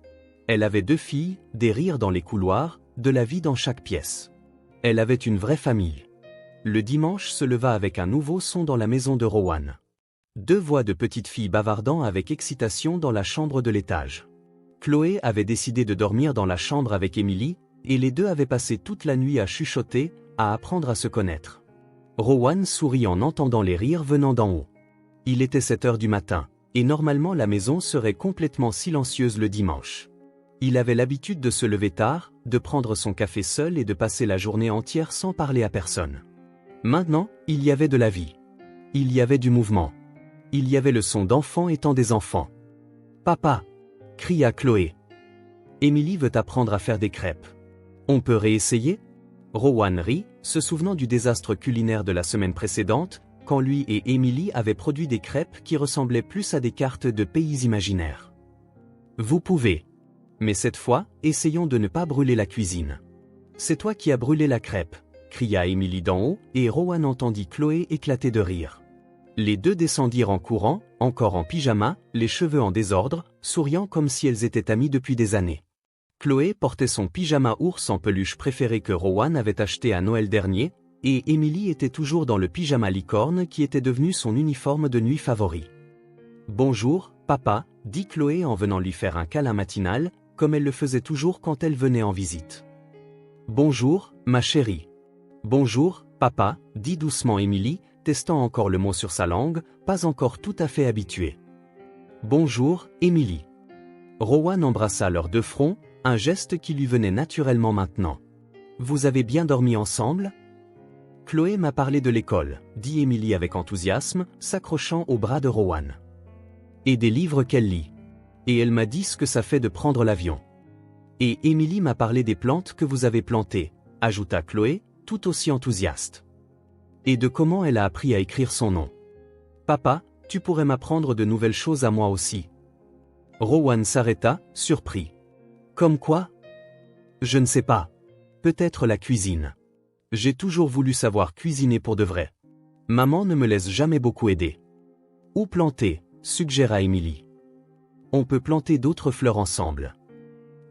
Elle avait 2 filles, des rires dans les couloirs, de la vie dans chaque pièce. Elle avait une vraie famille. Le dimanche se leva avec un nouveau son dans la maison de Rowan. 2 voix de petites filles bavardant avec excitation dans la chambre de l'étage. Chloé avait décidé de dormir dans la chambre avec Émilie, et les deux avaient passé toute la nuit à chuchoter, à apprendre à se connaître. Rowan sourit en entendant les rires venant d'en haut. Il était 7 heures du matin, et normalement la maison serait complètement silencieuse le dimanche. Il avait l'habitude de se lever tard, de prendre son café seul et de passer la journée entière sans parler à personne. Maintenant, il y avait de la vie. Il y avait du mouvement. Il y avait le son d'enfants étant des enfants. « Papa !» cria Chloé. « Émilie veut apprendre à faire des crêpes. On peut réessayer ?» Rowan rit, se souvenant du désastre culinaire de la semaine précédente, quand lui et Émilie avaient produit des crêpes qui ressemblaient plus à des cartes de pays imaginaires. « Vous pouvez. Mais cette fois, essayons de ne pas brûler la cuisine. »« C'est toi qui as brûlé la crêpe !» cria Émilie d'en haut, et Rowan entendit Chloé éclater de rire. Les deux descendirent en courant, encore en pyjama, les cheveux en désordre, souriant comme si elles étaient amies depuis des années. Chloé portait son pyjama ours en peluche préféré que Rowan avait acheté à Noël dernier, et Émilie était toujours dans le pyjama licorne qui était devenu son uniforme de nuit favori. « Bonjour, papa », dit Chloé en venant lui faire un câlin matinal, comme elle le faisait toujours quand elle venait en visite. « Bonjour, ma chérie. »« Bonjour, papa », dit doucement Émilie, testant encore le mot sur sa langue, pas encore tout à fait habituée. « Bonjour, Émilie. » Rowan embrassa leurs 2 fronts, un geste qui lui venait naturellement maintenant. « Vous avez bien dormi ensemble ?» Chloé m'a parlé de l'école, dit Émilie avec enthousiasme, s'accrochant au bras de Rowan. Et des livres qu'elle lit. Et elle m'a dit ce que ça fait de prendre l'avion. Et Émilie m'a parlé des plantes que vous avez plantées, ajouta Chloé, tout aussi enthousiaste. Et de comment elle a appris à écrire son nom. Papa, tu pourrais m'apprendre de nouvelles choses à moi aussi. Rowan s'arrêta, surpris. Comme quoi? Je ne sais pas. Peut-être la cuisine. J'ai toujours voulu savoir cuisiner pour de vrai. Maman ne me laisse jamais beaucoup aider. Ou planter, suggéra Émilie. On peut planter d'autres fleurs ensemble.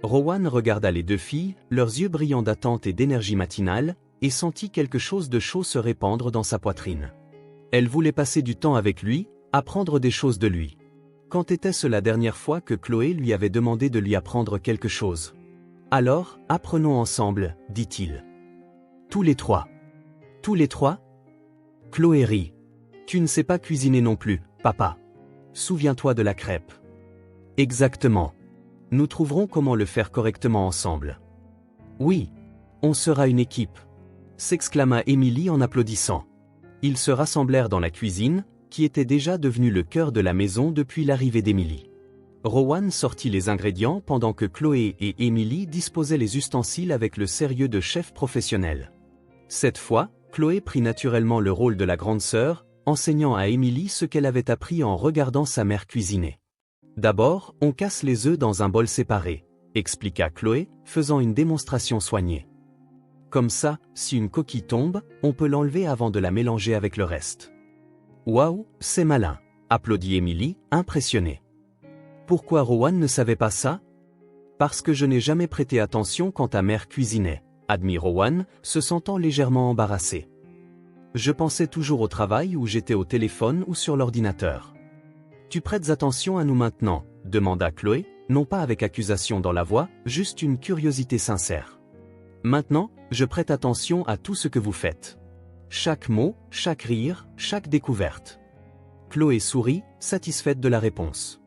Rowan regarda les 2 filles, leurs yeux brillants d'attente et d'énergie matinale, et sentit quelque chose de chaud se répandre dans sa poitrine. Elle voulait passer du temps avec lui, apprendre des choses de lui. Quand était-ce la dernière fois que Chloé lui avait demandé de lui apprendre quelque chose? Alors, apprenons ensemble, dit-il. Tous les 3. Tous les 3? Chloé rit. Tu ne sais pas cuisiner non plus, papa. Souviens-toi de la crêpe. Exactement. Nous trouverons comment le faire correctement ensemble. Oui. On sera une équipe. S'exclama Émilie en applaudissant. Ils se rassemblèrent dans la cuisine, qui était déjà devenue le cœur de la maison depuis l'arrivée d'Émilie. Rowan sortit les ingrédients pendant que Chloé et Emily disposaient les ustensiles avec le sérieux de chef professionnel. Cette fois, Chloé prit naturellement le rôle de la grande sœur, enseignant à Emily ce qu'elle avait appris en regardant sa mère cuisiner. D'abord, on casse les œufs dans un bol séparé, expliqua Chloé, faisant une démonstration soignée. Comme ça, si une coquille tombe, on peut l'enlever avant de la mélanger avec le reste. Waouh, c'est malin, applaudit Emily, impressionnée. Pourquoi Rowan ne savait pas ça? Parce que je n'ai jamais prêté attention quand ta mère cuisinait, admit Rowan, se sentant légèrement embarrassé. Je pensais toujours au travail où j'étais au téléphone ou sur l'ordinateur. Tu prêtes attention à nous maintenant, demanda Chloé, non pas avec accusation dans la voix, juste une curiosité sincère. Maintenant, je prête attention à tout ce que vous faites. Chaque mot, chaque rire, chaque découverte. Chloé sourit, satisfaite de la réponse.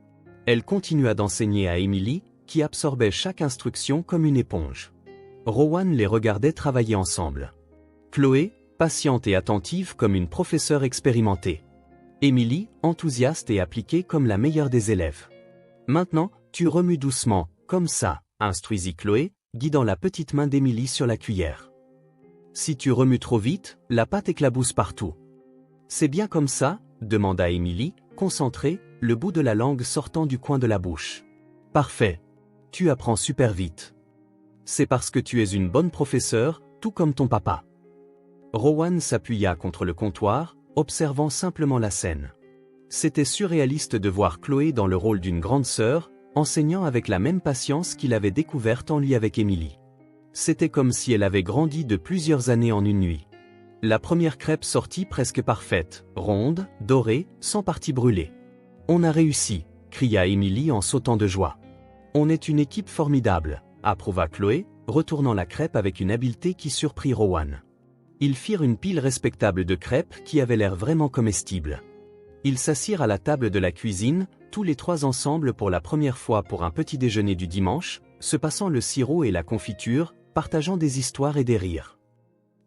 Elle continua d'enseigner à Emily, qui absorbait chaque instruction comme une éponge. Rowan les regardait travailler ensemble. Chloé, patiente et attentive comme une professeure expérimentée. Emily, enthousiaste et appliquée comme la meilleure des élèves. Maintenant, tu remues doucement, comme ça, instruisit Chloé, guidant la petite main d'Emily sur la cuillère. Si tu remues trop vite, la pâte éclabousse partout. C'est bien comme ça, demanda Emily, concentrée, le bout de la langue sortant du coin de la bouche. Parfait. Tu apprends super vite. C'est parce que tu es une bonne professeure, tout comme ton papa. Rowan s'appuya contre le comptoir, observant simplement la scène. C'était surréaliste de voir Chloé dans le rôle d'une grande sœur, enseignant avec la même patience qu'il avait découverte en lui avec Emily. C'était comme si elle avait grandi de plusieurs années en une nuit. La première crêpe sortit presque parfaite, ronde, dorée, sans partie brûlée. On a réussi, cria Emily en sautant de joie. On est une équipe formidable, approuva Chloé, retournant la crêpe avec une habileté qui surprit Rowan. Ils firent une pile respectable de crêpes qui avaient l'air vraiment comestibles. Ils s'assirent à la table de la cuisine, tous les trois ensemble pour la première fois pour un petit déjeuner du dimanche, se passant le sirop et la confiture, partageant des histoires et des rires.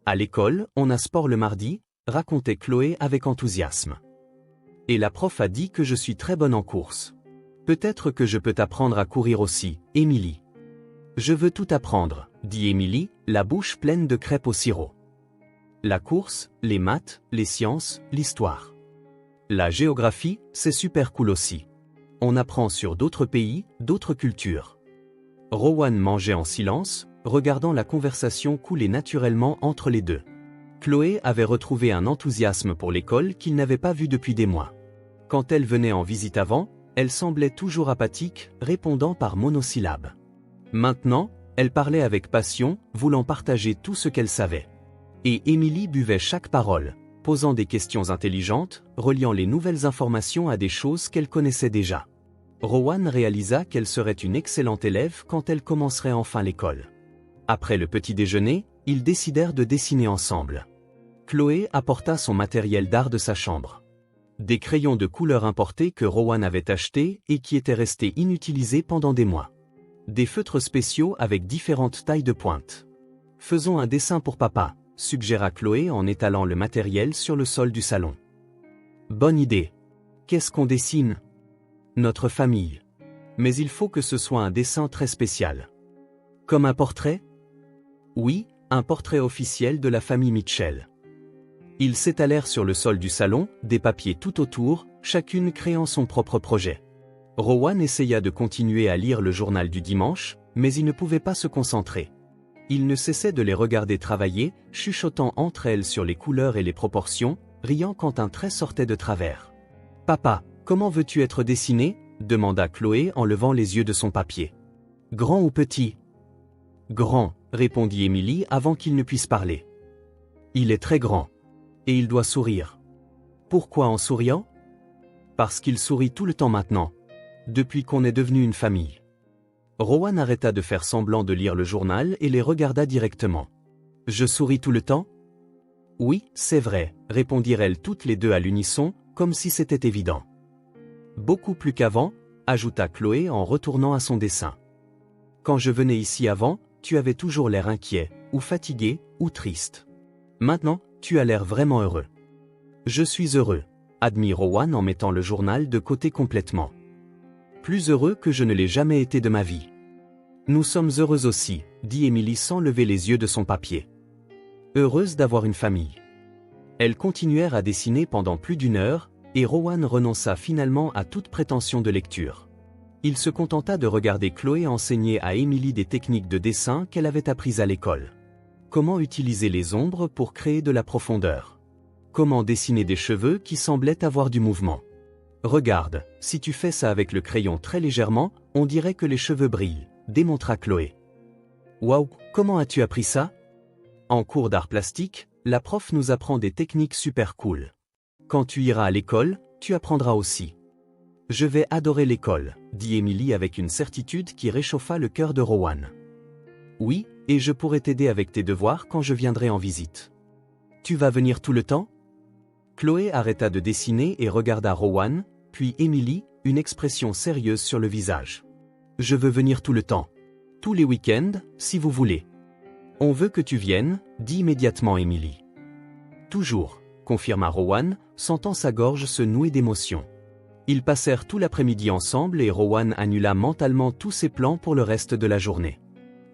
À l'école, on a sport le mardi, racontait Chloé avec enthousiasme. Et la prof a dit que je suis très bonne en course. Peut-être que je peux t'apprendre à courir aussi, Emily. Je veux tout apprendre, dit Emily, la bouche pleine de crêpes au sirop. La course, les maths, les sciences, l'histoire. La géographie, c'est super cool aussi. On apprend sur d'autres pays, d'autres cultures. Rowan mangeait en silence, regardant la conversation couler naturellement entre les deux. Chloé avait retrouvé un enthousiasme pour l'école qu'il n'avait pas vu depuis des mois. Quand elle venait en visite avant, elle semblait toujours apathique, répondant par monosyllabes. Maintenant, elle parlait avec passion, voulant partager tout ce qu'elle savait. Et Emily buvait chaque parole, posant des questions intelligentes, reliant les nouvelles informations à des choses qu'elle connaissait déjà. Rowan réalisa qu'elle serait une excellente élève quand elle commencerait enfin l'école. Après le petit déjeuner, ils décidèrent de dessiner ensemble. Chloé apporta son matériel d'art de sa chambre. Des crayons de couleur importés que Rowan avait achetés et qui étaient restés inutilisés pendant des mois. Des feutres spéciaux avec différentes tailles de pointe. « Faisons un dessin pour papa », suggéra Chloé en étalant le matériel sur le sol du salon. « Bonne idée. Qu'est-ce qu'on dessine ? » Notre famille. Mais il faut que ce soit un dessin très spécial. Comme un portrait ? Oui, un portrait officiel de la famille Mitchell. Ils s'étalèrent sur le sol du salon, des papiers tout autour, chacune créant son propre projet. Rowan essaya de continuer à lire le journal du dimanche, mais il ne pouvait pas se concentrer. Il ne cessait de les regarder travailler, chuchotant entre elles sur les couleurs et les proportions, riant quand un trait sortait de travers. « Papa, comment veux-tu être dessiné ?» demanda Chloé en levant les yeux de son papier. « Grand ou petit ?»« Grand », répondit Emily avant qu'il ne puisse parler. « Il est très grand. Et il doit sourire. » « Pourquoi en souriant ? » ?»« Parce qu'il sourit tout le temps maintenant. Depuis qu'on est devenu une famille. » Rowan arrêta de faire semblant de lire le journal et les regarda directement. « Je souris tout le temps ? » « Oui, c'est vrai, » répondirent-elles toutes les deux à l'unisson, comme si c'était évident. « Beaucoup plus qu'avant, » ajouta Chloé en retournant à son dessin. « Quand je venais ici avant, tu avais toujours l'air inquiet, ou fatigué, ou triste. Maintenant, tu as l'air vraiment heureux. »« Je suis heureux, » admit Rowan en mettant le journal de côté complètement. « Plus heureux que je ne l'ai jamais été de ma vie. Nous sommes heureux aussi, dit Émilie sans lever les yeux de son papier. Heureuse d'avoir une famille. Elles continuèrent à dessiner pendant plus d'une heure, et Rowan renonça finalement à toute prétention de lecture. Il se contenta de regarder Chloé enseigner à Émilie des techniques de dessin qu'elle avait apprises à l'école. Comment utiliser les ombres pour créer de la profondeur. Comment dessiner des cheveux qui semblaient avoir du mouvement. Regarde, si tu fais ça avec le crayon très légèrement, on dirait que les cheveux brillent, démontra Chloé. Waouh, comment as-tu appris ça? En cours d'art plastique, la prof nous apprend des techniques super cool. Quand tu iras à l'école, tu apprendras aussi. Je vais adorer l'école, dit Émilie avec une certitude qui réchauffa le cœur de Rowan. Oui, et je pourrai t'aider avec tes devoirs quand je viendrai en visite. Tu vas venir tout le temps? Chloé arrêta de dessiner et regarda Rowan, puis Émilie, une expression sérieuse sur le visage. Je veux venir tout le temps. Tous les week-ends, si vous voulez. On veut que tu viennes, dit immédiatement Émilie. Toujours, confirma Rowan, sentant sa gorge se nouer d'émotion. Ils passèrent tout l'après-midi ensemble et Rowan annula mentalement tous ses plans pour le reste de la journée.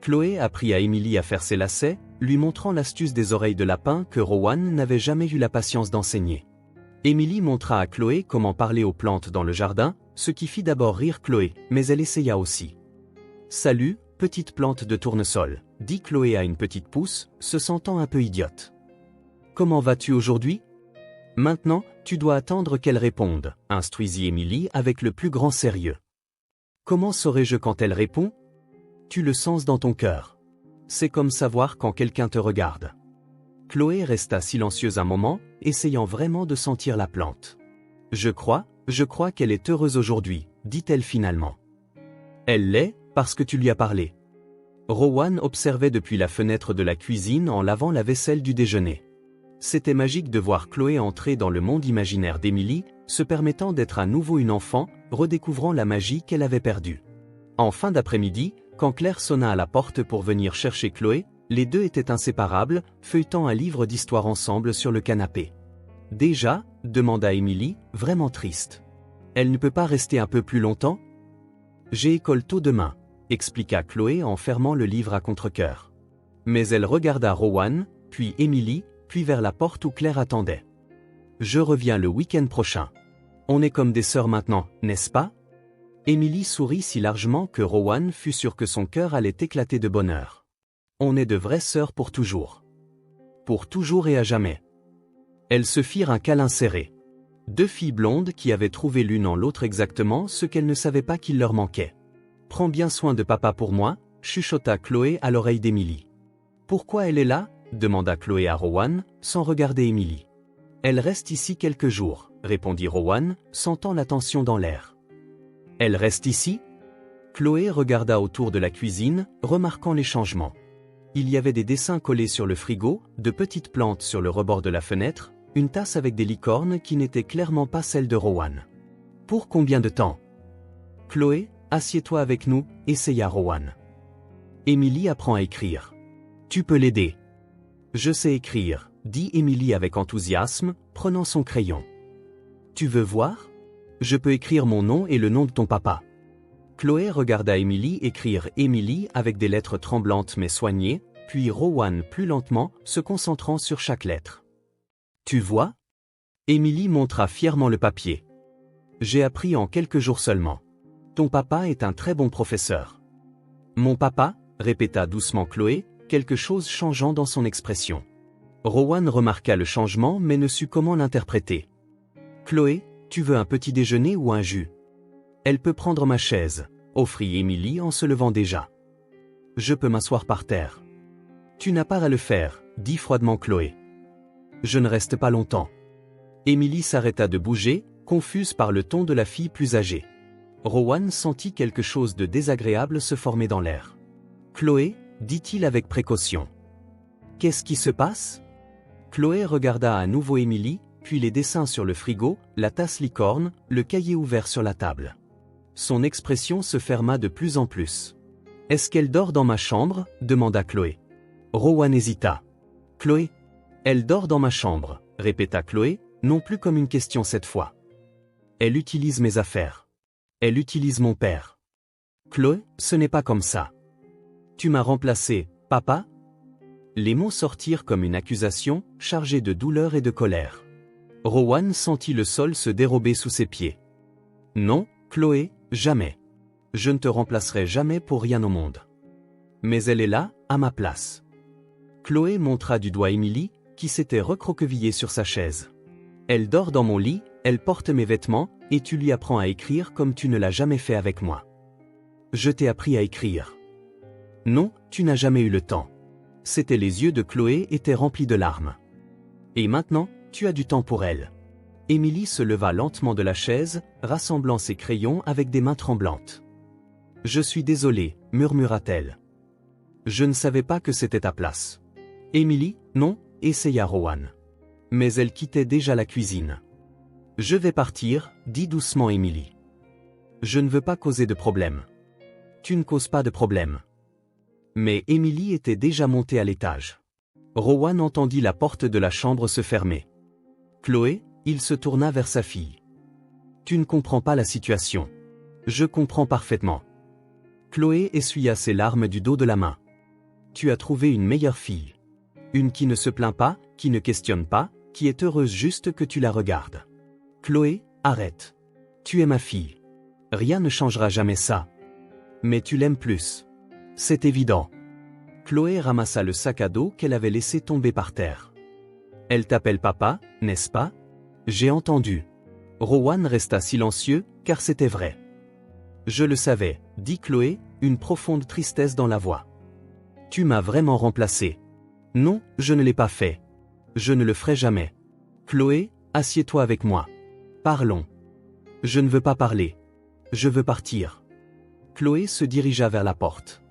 Chloé apprit à Émilie à faire ses lacets, lui montrant l'astuce des oreilles de lapin que Rowan n'avait jamais eu la patience d'enseigner. Émilie montra à Chloé comment parler aux plantes dans le jardin, ce qui fit d'abord rire Chloé, mais elle essaya aussi. « Salut, petite plante de tournesol », dit Chloé à une petite pousse, se sentant un peu idiote. « Comment vas-tu aujourd'hui ? » « Maintenant, tu dois attendre qu'elle réponde, instruisit Émilie avec le plus grand sérieux. « Comment saurais-je quand elle répond ? Tu le sens dans ton cœur. C'est comme savoir quand quelqu'un te regarde. » Chloé resta silencieuse un moment, essayant vraiment de sentir la plante. « Je crois qu'elle est heureuse aujourd'hui, » dit-elle finalement. « Elle l'est, parce que tu lui as parlé. » Rowan observait depuis la fenêtre de la cuisine en lavant la vaisselle du déjeuner. C'était magique de voir Chloé entrer dans le monde imaginaire d'Émilie, se permettant d'être à nouveau une enfant, redécouvrant la magie qu'elle avait perdue. En fin d'après-midi, quand Claire sonna à la porte pour venir chercher Chloé, les deux étaient inséparables, feuilletant un livre d'histoire ensemble sur le canapé. « Déjà » demanda Émilie, vraiment triste. « Elle ne peut pas rester un peu plus longtemps ?»« J'ai école tôt demain » expliqua Chloé en fermant le livre à contre-cœur. Mais elle regarda Rowan, puis Émilie, puis vers la porte où Claire attendait. « Je reviens le week-end prochain. On est comme des sœurs maintenant, n'est-ce pas ?» Émilie sourit si largement que Rowan fut sûr que son cœur allait éclater de bonheur. « On est de vraies sœurs pour toujours. Pour toujours et à jamais. » Elles se firent un câlin serré. Deux filles blondes qui avaient trouvé l'une en l'autre exactement ce qu'elles ne savaient pas qu'il leur manquait. « Prends bien soin de papa pour moi » chuchota Chloé à l'oreille d'Émilie. « Pourquoi elle est là ?» demanda Chloé à Rowan, sans regarder Émilie. « Elle reste ici quelques jours » répondit Rowan, sentant la tension dans l'air. « Elle reste ici ?» Chloé regarda autour de la cuisine, remarquant les changements. Il y avait des dessins collés sur le frigo, de petites plantes sur le rebord de la fenêtre, une tasse avec des licornes qui n'était clairement pas celle de Rowan. « Pour combien de temps ?»« Chloé, assieds-toi avec nous » essaya Rowan. « Émilie apprend à écrire. Tu peux l'aider. » « Je sais écrire » dit Émilie avec enthousiasme, prenant son crayon. « Tu veux voir ? Je peux écrire mon nom et le nom de ton papa. » Chloé regarda Émilie écrire Émilie avec des lettres tremblantes mais soignées, puis Rowan plus lentement, se concentrant sur chaque lettre. « Tu vois ?» Émilie montra fièrement le papier. « J'ai appris en quelques jours seulement. Ton papa est un très bon professeur. »« Mon papa ?» répéta doucement Chloé, quelque chose changeant dans son expression. Rowan remarqua le changement mais ne sut comment l'interpréter. « Chloé, tu veux un petit déjeuner ou un jus ? » « Elle peut prendre ma chaise » offrit Émilie en se levant déjà. « Je peux m'asseoir par terre. »« Tu n'as pas à le faire » dit froidement Chloé. « Je ne reste pas longtemps. » Émilie s'arrêta de bouger, confuse par le ton de la fille plus âgée. Rowan sentit quelque chose de désagréable se former dans l'air. « Chloé » dit-il avec précaution. « Qu'est-ce qui se passe ?» Chloé regarda à nouveau Émilie, puis les dessins sur le frigo, la tasse licorne, le cahier ouvert sur la table. Son expression se ferma de plus en plus. « Est-ce qu'elle dort dans ma chambre ?» demanda Chloé. Rowan hésita. « Chloé ? Elle dort dans ma chambre » répéta Chloé, non plus comme une question cette fois. « Elle utilise mes affaires. » Elle utilise mon père. Chloé, ce n'est pas comme ça. Tu m'as remplacé, papa? Les mots sortirent comme une accusation, chargée de douleur et de colère. Rowan sentit le sol se dérober sous ses pieds. Non, Chloé, jamais. Je ne te remplacerai jamais pour rien au monde. Mais elle est là, à ma place. Chloé montra du doigt Émilie, qui s'était recroquevillée sur sa chaise. Elle dort dans mon lit, elle porte mes vêtements, et tu lui apprends à écrire comme tu ne l'as jamais fait avec moi. Je t'ai appris à écrire. Non, tu n'as jamais eu le temps. C'était les yeux de Chloé étaient remplis de larmes. Et maintenant, tu as du temps pour elle. Émilie se leva lentement de la chaise, rassemblant ses crayons avec des mains tremblantes. Je suis désolée, murmura-t-elle. Je ne savais pas que c'était ta place. Émilie, non, essaya Rowan. Mais elle quittait déjà la cuisine. Je vais partir, dit doucement Émilie. Je ne veux pas causer de problème. Tu ne causes pas de problème. Mais Émilie était déjà montée à l'étage. Rowan entendit la porte de la chambre se fermer. Chloé, il se tourna vers sa fille. Tu ne comprends pas la situation. Je comprends parfaitement. Chloé essuya ses larmes du dos de la main. Tu as trouvé une meilleure fille. Une qui ne se plaint pas, qui ne questionne pas, qui est heureuse juste que tu la regardes. Chloé, arrête. Tu es ma fille. Rien ne changera jamais ça. Mais tu l'aimes plus. C'est évident. Chloé ramassa le sac à dos qu'elle avait laissé tomber par terre. Elle t'appelle papa, n'est-ce pas? J'ai entendu. Rowan resta silencieux, car c'était vrai. Je le savais, dit Chloé, une profonde tristesse dans la voix. Tu m'as vraiment remplacé. Non, je ne l'ai pas fait. Je ne le ferai jamais. Chloé, assieds-toi avec moi. Parlons. Je ne veux pas parler. Je veux partir. Chloé se dirigea vers la porte.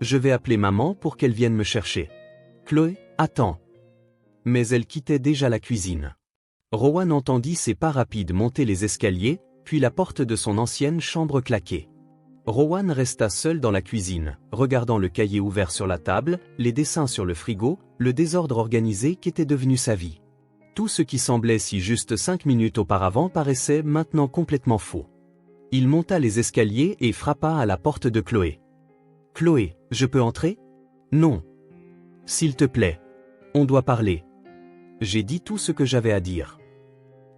Je vais appeler maman pour qu'elle vienne me chercher. Chloé, attends. Mais elle quittait déjà la cuisine. Rowan entendit ses pas rapides monter les escaliers, puis la porte de son ancienne chambre claquer. Rowan resta seul dans la cuisine, regardant le cahier ouvert sur la table, les dessins sur le frigo, le désordre organisé qu'était devenu sa vie. Tout ce qui semblait si juste 5 minutes auparavant paraissait maintenant complètement faux. Il monta les escaliers et frappa à la porte de Chloé. « Chloé, je peux entrer? » « Non. »« S'il te plaît. On doit parler. » J'ai dit tout ce que j'avais à dire.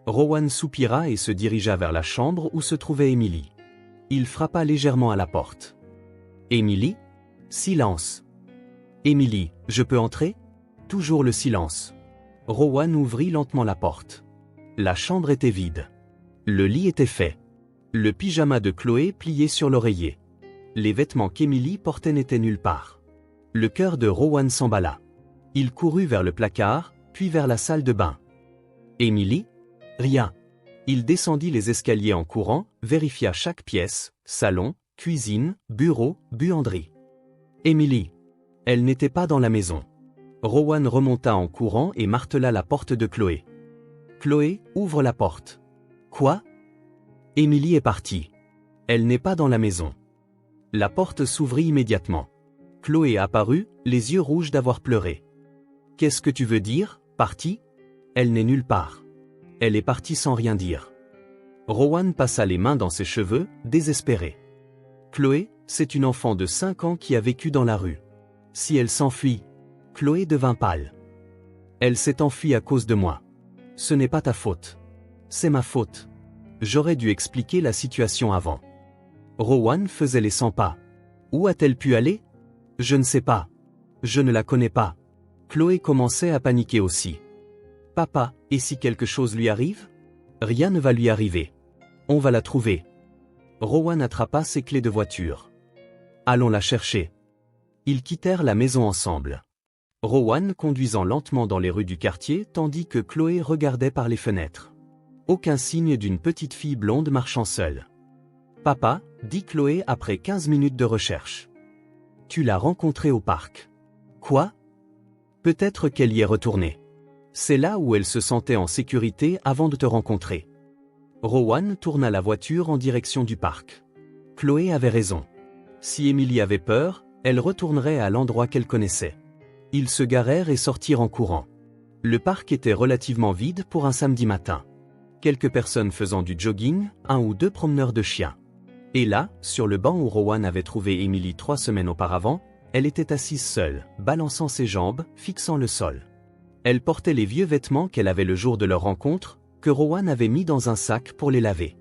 Rowan soupira et se dirigea vers la chambre où se trouvait Émilie. Il frappa légèrement à la porte. « Émilie? » Silence. « Émilie, je peux entrer? » Toujours le silence. Rowan ouvrit lentement la porte. La chambre était vide. Le lit était fait. Le pyjama de Chloé plié sur l'oreiller. Les vêtements qu'Émilie portait n'étaient nulle part. Le cœur de Rowan s'emballa. Il courut vers le placard, puis vers la salle de bain. Émilie? Rien. Il descendit les escaliers en courant, vérifia chaque pièce, salon, cuisine, bureau, buanderie. Émilie. Elle n'était pas dans la maison. Rowan remonta en courant et martela la porte de Chloé. Chloé, ouvre la porte. Quoi? Émilie est partie. Elle n'est pas dans la maison. La porte s'ouvrit immédiatement. Chloé apparut, les yeux rouges d'avoir pleuré. Qu'est-ce que tu veux dire, partie? Elle n'est nulle part. Elle est partie sans rien dire. Rowan passa les mains dans ses cheveux, désespéré. Chloé, c'est une enfant de 5 ans qui a vécu dans la rue. Si elle s'enfuit, Chloé devint pâle. Elle s'est enfuie à cause de moi. Ce n'est pas ta faute. C'est ma faute. J'aurais dû expliquer la situation avant. Rowan faisait les 100 pas. Où a-t-elle pu aller? Je ne sais pas. Je ne la connais pas. Chloé commençait à paniquer aussi. Papa, et si quelque chose lui arrive? Rien ne va lui arriver. On va la trouver. Rowan attrapa ses clés de voiture. Allons la chercher. Ils quittèrent la maison ensemble. Rowan conduisant lentement dans les rues du quartier tandis que Chloé regardait par les fenêtres. Aucun signe d'une petite fille blonde marchant seule. Papa, dit Chloé après 15 minutes de recherche. Tu l'as rencontrée au parc. Quoi? Peut-être qu'elle y est retournée. C'est là où elle se sentait en sécurité avant de te rencontrer. Rowan tourna la voiture en direction du parc. Chloé avait raison. Si Émilie avait peur, elle retournerait à l'endroit qu'elle connaissait. Ils se garèrent et sortirent en courant. Le parc était relativement vide pour un samedi matin. Quelques personnes faisant du jogging, 1 ou 2 promeneurs de chiens. Et là, sur le banc où Rowan avait trouvé Emily 3 semaines auparavant, elle était assise seule, balançant ses jambes, fixant le sol. Elle portait les vieux vêtements qu'elle avait le jour de leur rencontre, que Rowan avait mis dans un sac pour les laver.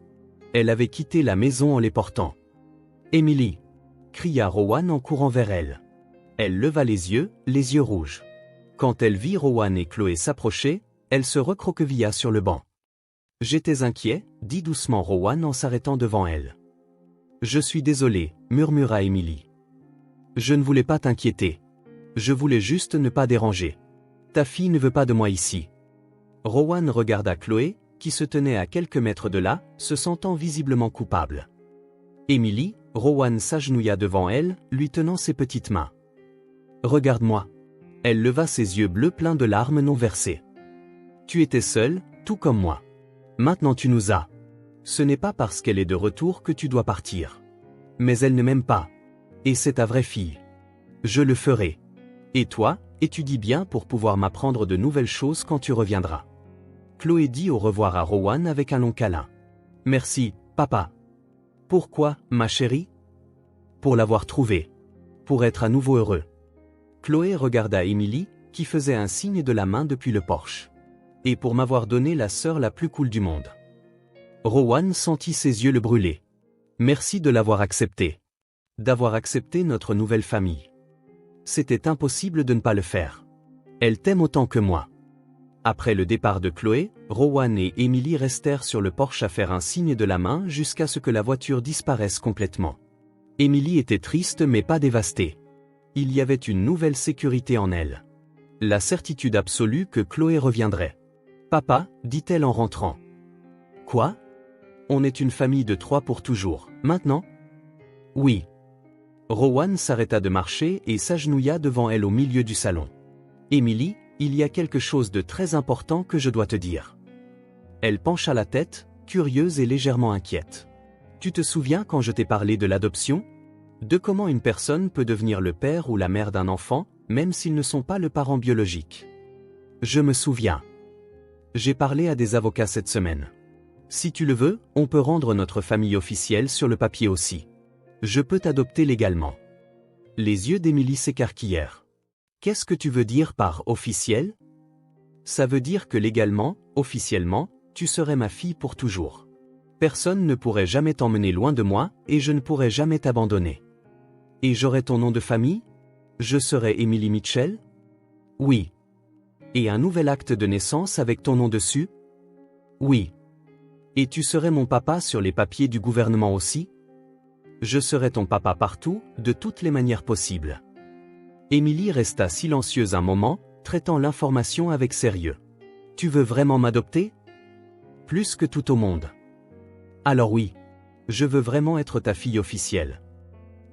Elle avait quitté la maison en les portant. « Emily !» cria Rowan en courant vers elle. Elle leva les yeux rouges. Quand elle vit Rowan et Chloé s'approcher, elle se recroquevilla sur le banc. « J'étais inquiet, » dit doucement Rowan en s'arrêtant devant elle. « Je suis désolé, » murmura Emily. « Je ne voulais pas t'inquiéter. Je voulais juste ne pas déranger. Ta fille ne veut pas de moi ici. » Rowan regarda Chloé, qui se tenait à quelques mètres de là, se sentant visiblement coupable. Emily, Rowan s'agenouilla devant elle, lui tenant ses petites mains. « Regarde-moi. » Elle leva ses yeux bleus pleins de larmes non versées. « Tu étais seule, tout comme moi. Maintenant tu nous as. Ce n'est pas parce qu'elle est de retour que tu dois partir. Mais elle ne m'aime pas. Et c'est ta vraie fille. Je le ferai. Et toi, étudie bien pour pouvoir m'apprendre de nouvelles choses quand tu reviendras. » Chloé dit au revoir à Rowan avec un long câlin. « Merci, papa. »« Pourquoi, ma chérie ?»« Pour l'avoir trouvé. Pour être à nouveau heureux. » Chloé regarda Emily, qui faisait un signe de la main depuis le porche. « Et pour m'avoir donné la sœur la plus cool du monde. » Rowan sentit ses yeux le brûler. « Merci de l'avoir accepté. D'avoir accepté notre nouvelle famille. C'était impossible de ne pas le faire. Elle t'aime autant que moi. » Après le départ de Chloé, Rowan et Emily restèrent sur le porche à faire un signe de la main jusqu'à ce que la voiture disparaisse complètement. Emily était triste mais pas dévastée. Il y avait une nouvelle sécurité en elle. La certitude absolue que Chloé reviendrait. « Papa, dit-elle en rentrant. »« Quoi ? On est une famille de 3 pour toujours, maintenant ? » ?»« Oui. » Rowan s'arrêta de marcher et s'agenouilla devant elle au milieu du salon. « Emily, il y a quelque chose de très important que je dois te dire. » Elle pencha la tête, curieuse et légèrement inquiète. « Tu te souviens quand je t'ai parlé de l'adoption ? De comment une personne peut devenir le père ou la mère d'un enfant, même s'ils ne sont pas le parent biologique. » Je me souviens. J'ai parlé à des avocats cette semaine. Si tu le veux, on peut rendre notre famille officielle sur le papier aussi. Je peux t'adopter légalement. Les yeux d'Emily s'écarquillèrent. Qu'est-ce que tu veux dire par « officiel » ? Ça veut dire que légalement, officiellement, tu serais ma fille pour toujours. Personne ne pourrait jamais t'emmener loin de moi, et je ne pourrais jamais t'abandonner. Et j'aurais ton nom de famille ? Je serais Emily Mitchell ? Oui. Et un nouvel acte de naissance avec ton nom dessus ? Oui. Et tu serais mon papa sur les papiers du gouvernement aussi ? Je serais ton papa partout, de toutes les manières possibles. Emily resta silencieuse un moment, traitant l'information avec sérieux. Tu veux vraiment m'adopter ? Plus que tout au monde. Alors oui. Je veux vraiment être ta fille officielle.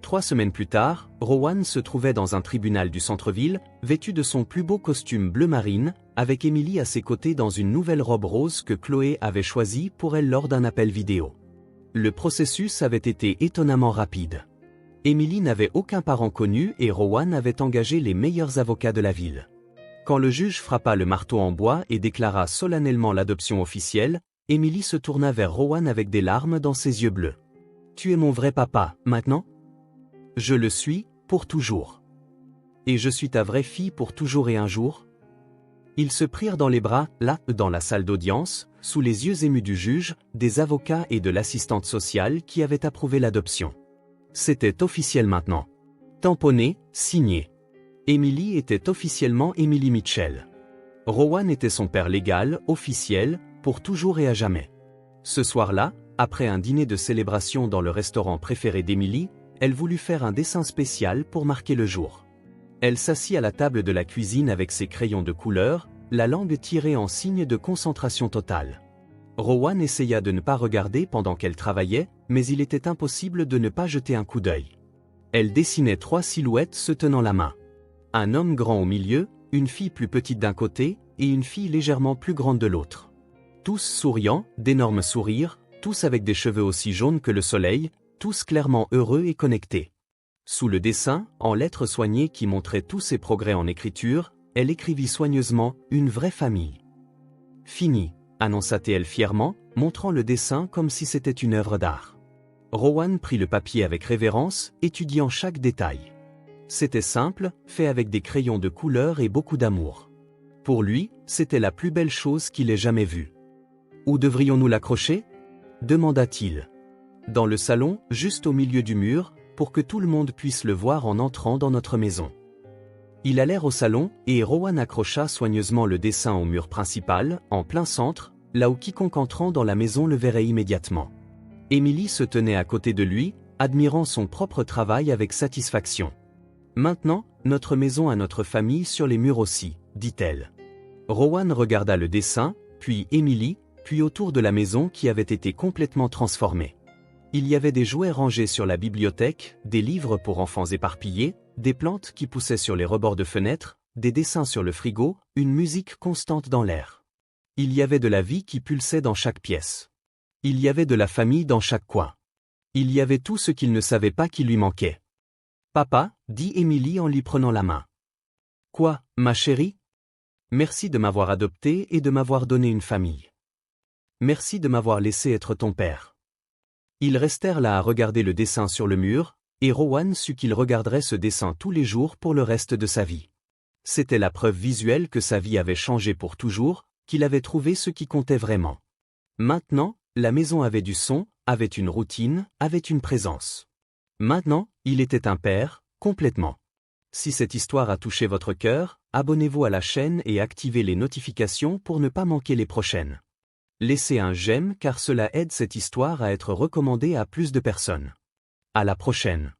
3 semaines plus tard, Rowan se trouvait dans un tribunal du centre-ville, vêtu de son plus beau costume bleu marine, avec Emily à ses côtés dans une nouvelle robe rose que Chloé avait choisie pour elle lors d'un appel vidéo. Le processus avait été étonnamment rapide. Emily n'avait aucun parent connu et Rowan avait engagé les meilleurs avocats de la ville. Quand le juge frappa le marteau en bois et déclara solennellement l'adoption officielle, Emily se tourna vers Rowan avec des larmes dans ses yeux bleus. « Tu es mon vrai papa, maintenant ? Je le suis, pour toujours. Et je suis ta vraie fille pour toujours et un jour ?» Ils se prirent dans les bras, là, dans la salle d'audience, sous les yeux émus du juge, des avocats et de l'assistante sociale qui avaient approuvé l'adoption. C'était officiel maintenant. Tamponné, signé. Emily était officiellement Emily Mitchell. Rowan était son père légal, officiel, pour toujours et à jamais. Ce soir-là, après un dîner de célébration dans le restaurant préféré d'Emily, elle voulut faire un dessin spécial pour marquer le jour. Elle s'assit à la table de la cuisine avec ses crayons de couleur, la langue tirée en signe de concentration totale. Rowan essaya de ne pas regarder pendant qu'elle travaillait, mais il était impossible de ne pas jeter un coup d'œil. Elle dessinait 3 silhouettes se tenant la main. Un homme grand au milieu, une fille plus petite d'un côté, et une fille légèrement plus grande de l'autre. Tous souriants, d'énormes sourires, tous avec des cheveux aussi jaunes que le soleil, tous clairement heureux et connectés. Sous le dessin, en lettres soignées qui montraient tous ses progrès en écriture, elle écrivit soigneusement « Une vraie famille ». Fini, annonça-t-elle fièrement, montrant le dessin comme si c'était une œuvre d'art. Rowan prit le papier avec révérence, étudiant chaque détail. C'était simple, fait avec des crayons de couleur et beaucoup d'amour. Pour lui, c'était la plus belle chose qu'il ait jamais vue. « Où devrions-nous l'accrocher » demanda-t-il. « Dans le salon, juste au milieu du mur, pour que tout le monde puisse le voir en entrant dans notre maison. » Ils allèrent au salon, et Rowan accrocha soigneusement le dessin au mur principal, en plein centre, là où quiconque entrant dans la maison le verrait immédiatement. Emily se tenait à côté de lui, admirant son propre travail avec satisfaction. « Maintenant, notre maison a notre famille sur les murs aussi, » dit-elle. Rowan regarda le dessin, puis Emily, puis autour de la maison qui avait été complètement transformée. Il y avait des jouets rangés sur la bibliothèque, des livres pour enfants éparpillés, des plantes qui poussaient sur les rebords de fenêtres, des dessins sur le frigo, une musique constante dans l'air. Il y avait de la vie qui pulsait dans chaque pièce. Il y avait de la famille dans chaque coin. Il y avait tout ce qu'il ne savait pas qui lui manquait. « Papa, » dit Emily en lui prenant la main. « Quoi, ma chérie ? Merci de m'avoir adopté et de m'avoir donné une famille. Merci de m'avoir laissé être ton père. » Ils restèrent là à regarder le dessin sur le mur, et Rowan sut qu'il regarderait ce dessin tous les jours pour le reste de sa vie. C'était la preuve visuelle que sa vie avait changé pour toujours, qu'il avait trouvé ce qui comptait vraiment. Maintenant, la maison avait du son, avait une routine, avait une présence. Maintenant, il était un père, complètement. Si cette histoire a touché votre cœur, abonnez-vous à la chaîne et activez les notifications pour ne pas manquer les prochaines. Laissez un j'aime car cela aide cette histoire à être recommandée à plus de personnes. À la prochaine.